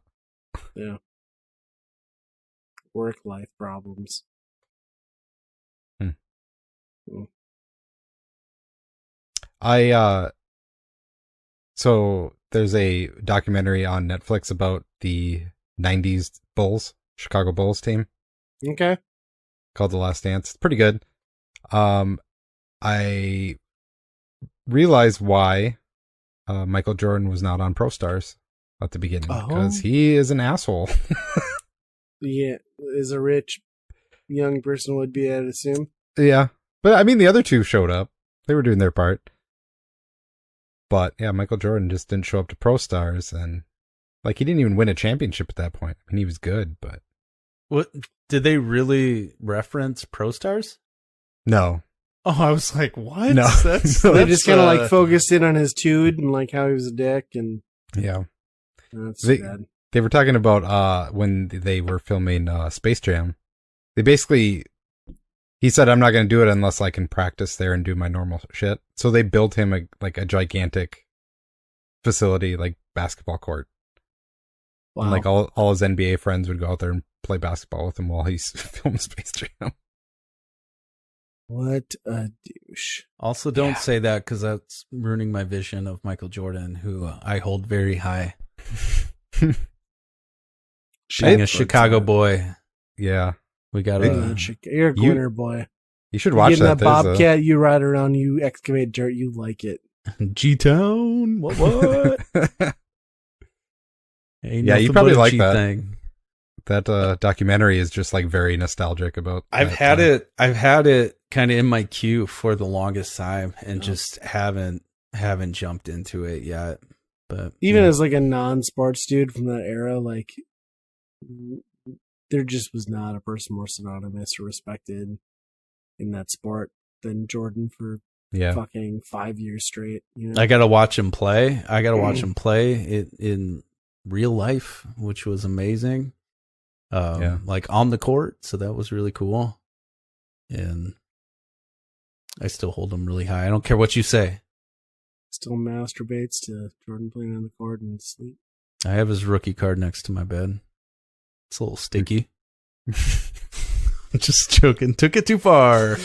Work life problems. So there's a documentary on Netflix about the 90s Bulls, Chicago Bulls team. Okay. Called The Last Dance. It's pretty good. I realized why Michael Jordan was not on Pro Stars at the beginning, because he is an asshole. Yeah, as a rich young person would be, I'd assume. Yeah. But I mean, the other two showed up. They were doing their part. But yeah, Michael Jordan just didn't show up to Pro Stars, and like he didn't even win a championship at that point. I mean, he was good, but what did they really reference Pro Stars? No. Oh, I was like, what? No. That's they just kind of like focused in on his dude and like how he was a dick, and yeah, that's bad. They were talking about when they were filming Space Jam. They basically, he said, I'm not going to do it unless I can practice there and do my normal shit. So they built him a gigantic facility, like basketball court. Wow. And like all his NBA friends would go out there and play basketball with him while he's filming Space Jam. What a douche. Also, don't say that, because that's ruining my vision of Michael Jordan, who I hold very high. Being a Chicago boy. Yeah. We got You're a Gwinner boy. You should watch that. That Bobcat, you ride around, you excavate dirt, you like it. G-Town? What? Yeah, you probably like that. Thing. That documentary is just like very nostalgic about. I've had it kind of in my queue for the longest time and just haven't jumped into it yet. But even as like a non-sports dude from that era, like there just was not a person more synonymous or respected in that sport than Jordan for fucking 5 years straight. You know? I gotta watch him play. It in real life, which was amazing. Like on the court, so that was really cool. And I still hold him really high. I don't care what you say. Still masturbates to Jordan playing on the court and sleep. I have his rookie card next to my bed. It's a little sticky. Just joking. Took it too far.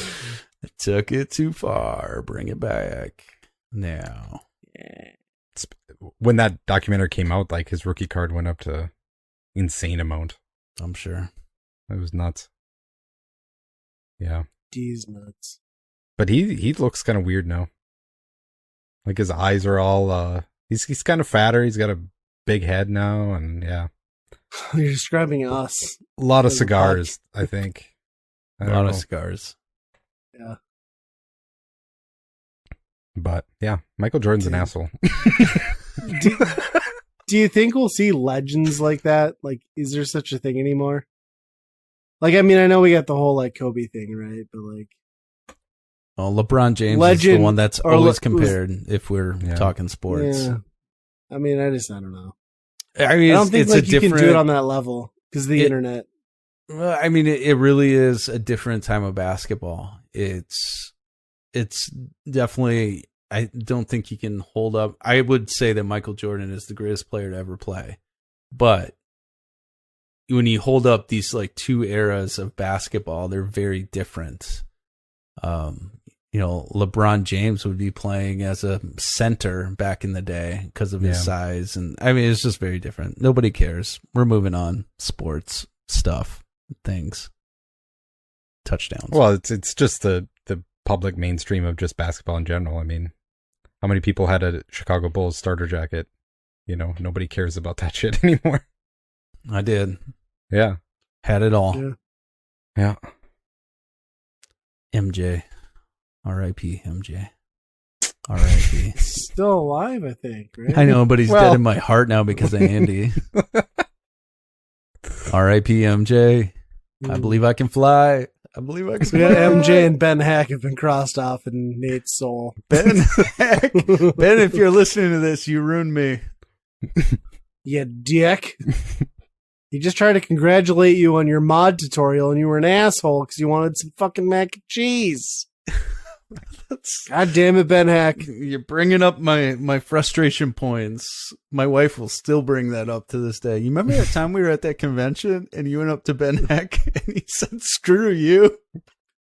Bring it back now. When that documentary came out, like his rookie card went up to insane amount. I'm sure. It was nuts. Yeah. D's nuts. But he looks kind of weird now. Like his eyes are all he's kind of fatter. He's got a big head now, and yeah. You're describing us. A lot of cigars, I think. A lot of cigars. Yeah. But yeah, Michael Jordan's an asshole. Do you think we'll see legends like that? Like, is there such a thing anymore? Like, I mean, I know we got the whole like Kobe thing, right? But like, LeBron James is the one that's always compared if we're talking sports. Yeah. I mean, I don't know. I mean, I don't think it's like a you different, can do it on that level because of the internet. Well, I mean, it really is a different time of basketball. It's definitely. I don't think he can hold up. I would say that Michael Jordan is the greatest player to ever play, but when you hold up these like two eras of basketball, they're very different. LeBron James would be playing as a center back in the day because of his size. And I mean, it's just very different. Nobody cares. We're moving on. Sports stuff, things, touchdowns. Well, it's just the public mainstream of just basketball in general. I mean, how many people had a Chicago Bulls starter jacket? You know, nobody cares about that shit anymore. I did. Yeah. Had it all. Yeah. MJ. R.I.P. MJ. R.I.P. Still alive, I think, right? I know, but he's dead in my heart now because of Andy. R.I.P. MJ. I believe I can fly. I believe I can fly. MJ and Ben Heck have been crossed off in Nate's soul. Ben Heck. Ben, if you're listening to this, you ruined me. You dick. He just tried to congratulate you on your mod tutorial and you were an asshole because you wanted some fucking mac and cheese. God damn it, Ben Heck. You're bringing up my frustration points. My wife will still bring that up to this day. You remember that time we were at that convention and you went up to Ben Heck and he said, "Screw you."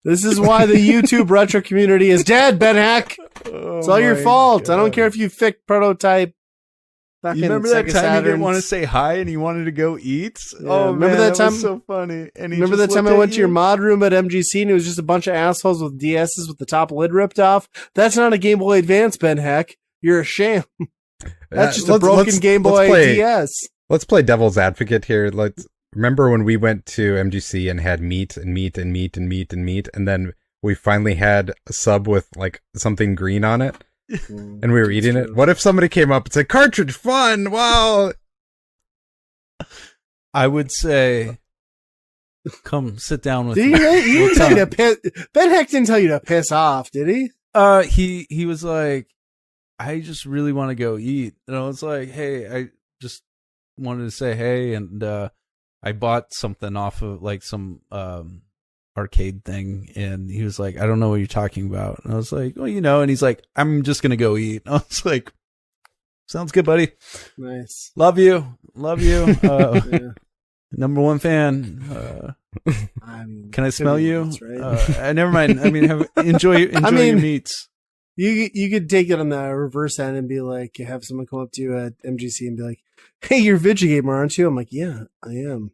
This is why the YouTube retro community is dead, Ben Heck. It's all your fault. God. I don't care if you fixed prototype. You remember that time Saturns. You didn't want to say hi and you wanted to go eat? Yeah, oh, remember that time? Was so funny. And remember that time I went to your mod room at MGC and it was just a bunch of assholes with DSs with the top lid ripped off? That's not a Game Boy Advance, Ben Heck. You're a sham. That's just a broken Game Boy DS. Let's play devil's advocate here. Remember when we went to MGC and had meat, and then we finally had a sub with like something green on it? And we were eating it. What if somebody came up and said, "Cartridge fun, wow"? I would say, come sit down with me. He didn't tell you to piss. Ben Heck didn't tell you to piss off, did he? He was like, "I just really want to go eat," and I was like, "Hey, I just wanted to say hey," and I bought something off of like some arcade thing, and he was like, "I don't know what you're talking about," and I was like, "Well, you know," and he's like, "I'm just gonna go eat." And I was like, "Sounds good, buddy. Nice. Love you. Yeah. Number one fan. Can I smell you? Right. Never mind. I mean, enjoy your meats." You could take it on the reverse end and be like, have someone come up to you at MGC and be like, "Hey, you're a video gamer, aren't you?" I'm like, "Yeah, I am.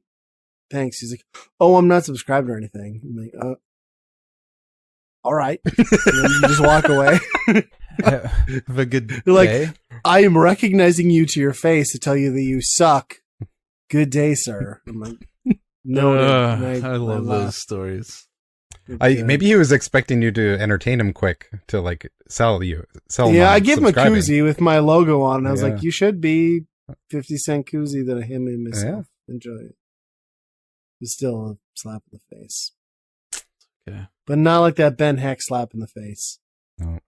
Thanks." He's like, "Oh, I'm not subscribed or anything." I'm like, all right. And then you just walk away. Have a good You're like, day. "I am recognizing you to your face to tell you that you suck. Good day, sir." I'm like, no. I love those stories. Maybe he was expecting you to entertain him quick to like sell him. Yeah, on I gave him a subscribing. koozie with my logo on. And I was Yeah. like, you should be 50-cent koozie that him and myself enjoy. It was still a slap in the face. Okay. But not like that Ben Heck slap in the face. No.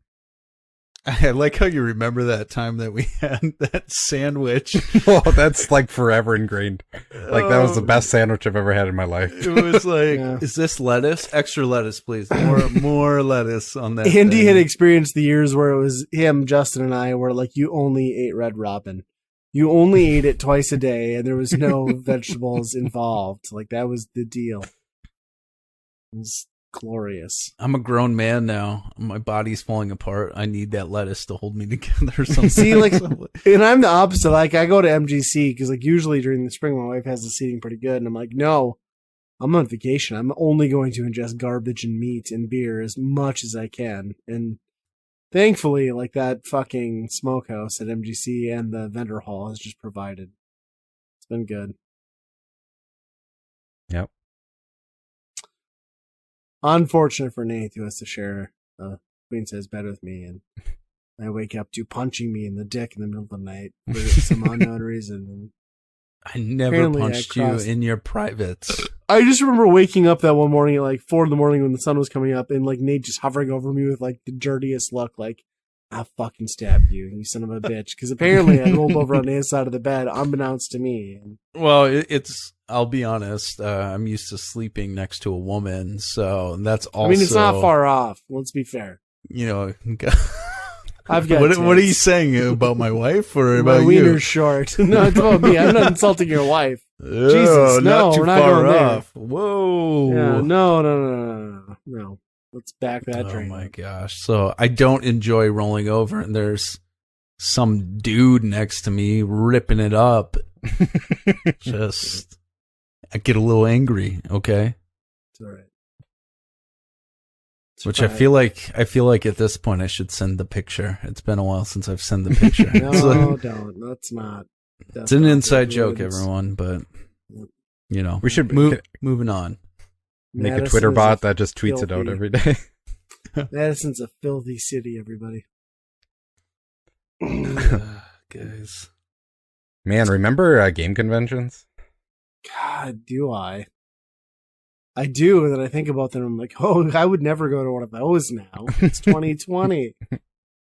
I like how you remember that time that we had that sandwich. Oh, that's like forever ingrained. Like that was the best sandwich I've ever had in my life. It was like, Yeah. is this lettuce? Extra lettuce, please. More lettuce on that. Andy thing. had experienced the years where it was him, Justin, and I where like you only ate Red Robin. You only ate it twice a day, and there was no vegetables involved. Like that was the deal. It was glorious. I'm a grown man now. My body's falling apart. I need that lettuce to hold me together or something. See, like, and I'm the opposite. Like, I go to MGC because, like, usually during the spring, my wife has the seating pretty good, and I'm like, no, I'm on vacation. I'm only going to ingest garbage and meat and beer as much as I can. And thankfully, like, that fucking smokehouse at MGC and the vendor hall has just provided. It's been good. Yep. Unfortunate for Nate, who has to share queen size bed with me, and I wake up to punching me in the dick in the middle of the night for some unknown reason. I never Apparently punched you in your privates. I just remember waking up that one morning at like 4 a.m. when the sun was coming up, and like Nate just hovering over me with like the dirtiest look, like, I'll fucking stab you, you son of a bitch. Because apparently I rolled over on his side of the bed, unbeknownst to me. Well, it's. I'll be honest. I'm used to sleeping next to a woman, so that's also. I mean, it's not far off. Let's be fair. You know, I've got. What are you saying about my wife or My about you? wiener's short. No, it's about me. I'm not insulting your wife. Oh, Jesus, no, not too we're not far going there. off. Whoa. Yeah, no. Let's back that train. Oh my gosh. So I don't enjoy rolling over and there's some dude next to me ripping it up. Just, I get a little angry. Okay. It's all right. Which I feel like at this point I should send the picture. It's been a while since I've sent the picture. No, don't. That's not. It's an inside joke, everyone, but you know, We should moving on. make a Madison Twitter is bot that just tweets it out filthy- every day. Madison's a filthy city, everybody. Guys. Man, remember game conventions? God, do I? I do, and then I think about them. I'm like, oh, I would never go to one of those now. It's 2020. Of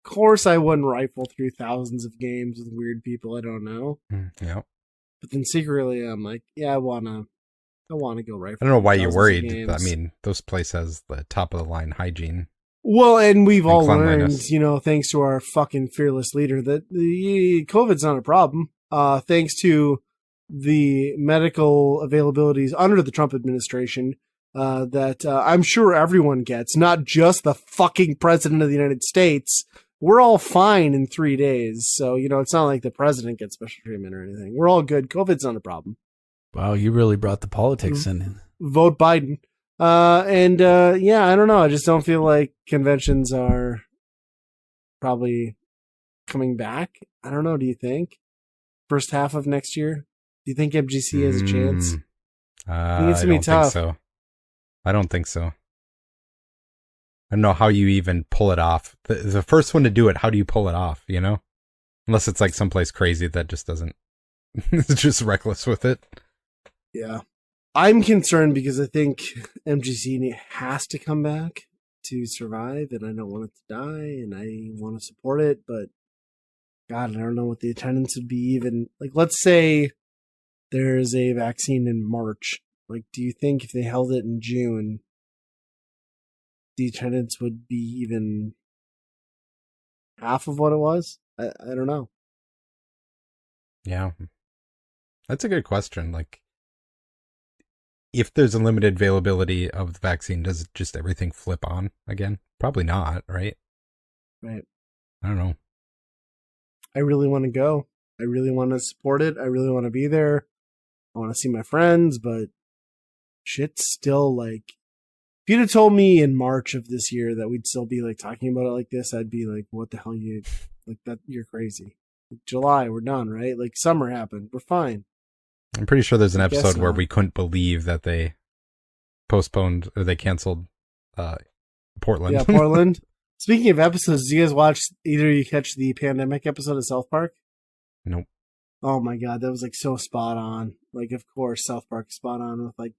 course, I wouldn't rifle through thousands of games with weird people I don't know. Yeah. But then secretly, I'm like, yeah, I wanna go rifle. I don't know why through you're thousands of worried. games. I mean, those place has the top of the line hygiene. Well, and we've And all cleanliness. learned, thanks to our fucking fearless leader, that the COVID's not a problem. Thanks to the medical availabilities under the Trump administration, that I'm sure everyone gets, not just the fucking president of the United States. We're all fine in 3 days. So, it's not like the president gets special treatment or anything. We're all good. COVID's not a problem. Wow, you really brought the politics in. Vote Biden. Yeah, I don't know. I just don't feel like conventions are probably coming back. I don't know. Do you think? First half of next year? Do you think MGC has a chance? I think it's gonna be don't tough. think so. I don't think so. I don't know how you even pull it off. The first one to do it, how do you pull it off, Unless it's like someplace crazy that just doesn't, it's just reckless with it. Yeah. I'm concerned because I think MGC has to come back to survive, and I don't want it to die, and I want to support it, but God, I don't know what the attendance would be even. Like, let's say there's a vaccine in March. Like, do you think if they held it in June, the attendance would be even half of what it was? I don't know. Yeah. That's a good question. Like, if there's a limited availability of the vaccine, does just everything flip on again? Probably not, right? Right. I don't know. I really want to go. I really want to support it. I really want to be there. I want to see my friends, but shit's still like, if you'd have told me in March of this year that we'd still be like talking about it like this, I'd be like, what the hell you're crazy. July, we're done, right? Like summer happened. We're fine. I'm pretty sure there's an I guess episode where not. we couldn't believe that they postponed or they canceled Portland. Yeah, Portland. Speaking of episodes, did you guys watch either of you catch the pandemic episode of South Park? Nope. Oh my god, that was like so spot on. Like, of course, South Park is spot on with like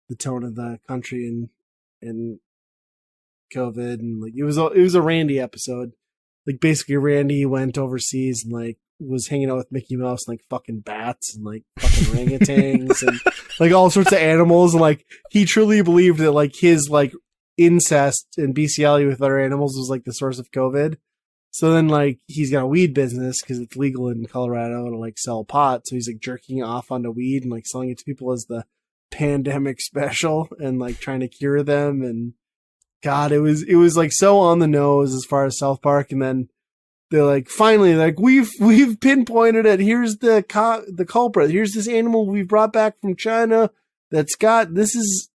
the tone of the country and COVID, and like it was a Randy episode. Like basically, Randy went overseas and like was hanging out with Mickey Mouse and like fucking bats and like fucking orangutans and like all sorts of animals, and like he truly believed that like his like incest and bestiality with other animals was like the source of COVID. So then, like, he's got a weed business because it's legal in Colorado to like sell pot. So he's like jerking off onto weed and like selling it to people as the pandemic special and like trying to cure them. And God, it was like so on the nose as far as South Park. And then they're like, finally, like we've pinpointed it. Here's the culprit. Here's this animal we've brought back from China this is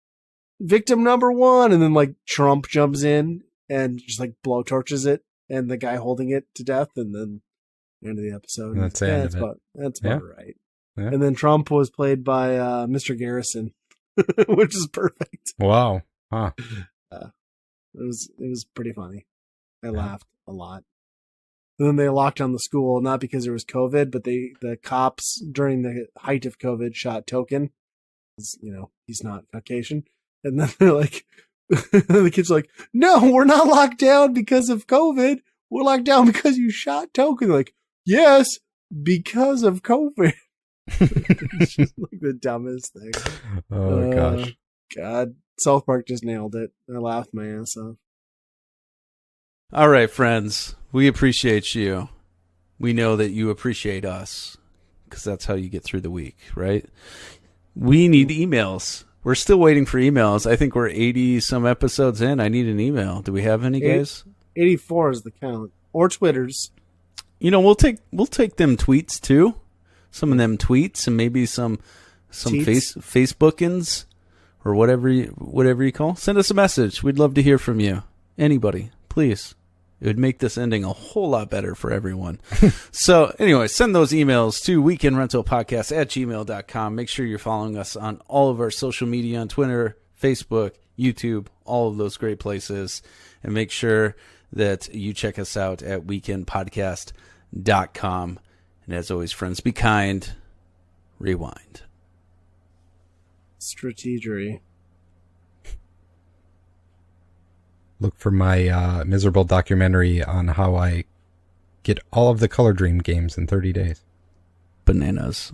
victim number one. And then like Trump jumps in and just like blowtorches it. And the guy holding it to death, and then the end of the episode. And that's the end of it. That's about right. Yeah. And then Trump was played by Mr. Garrison, which is perfect. Wow. Huh. It was pretty funny. I laughed a lot. And then they locked down the school, not because there was COVID, but the cops during the height of COVID shot Token. He's not Caucasian. And then they're like, the kids are like, no, we're not locked down because of COVID. We're locked down because you shot Token. They're like, yes, because of COVID. It's just like the dumbest thing. Oh, gosh. God. South Park just nailed it. I laughed my ass off. All right, friends. We appreciate you. We know that you appreciate us because that's how you get through the week, right? We need emails. We're still waiting for emails. I think we're 80 some episodes in. I need an email. Do we have any, guys? 84 is the count. Or Twitters. We'll take them tweets too. Some of them tweets and maybe some Facebookins or whatever you call. Send us a message. We'd love to hear from you. Anybody, please. It would make this ending a whole lot better for everyone. So anyway, send those emails to weekendrentalpodcast@gmail.com. Make sure you're following us on all of our social media on Twitter, Facebook, YouTube, all of those great places. And make sure that you check us out at weekendpodcast.com. And as always, friends, be kind. Rewind. Strategery. Look for my miserable documentary on how I get all of the Color Dream games in 30 days. Bananas.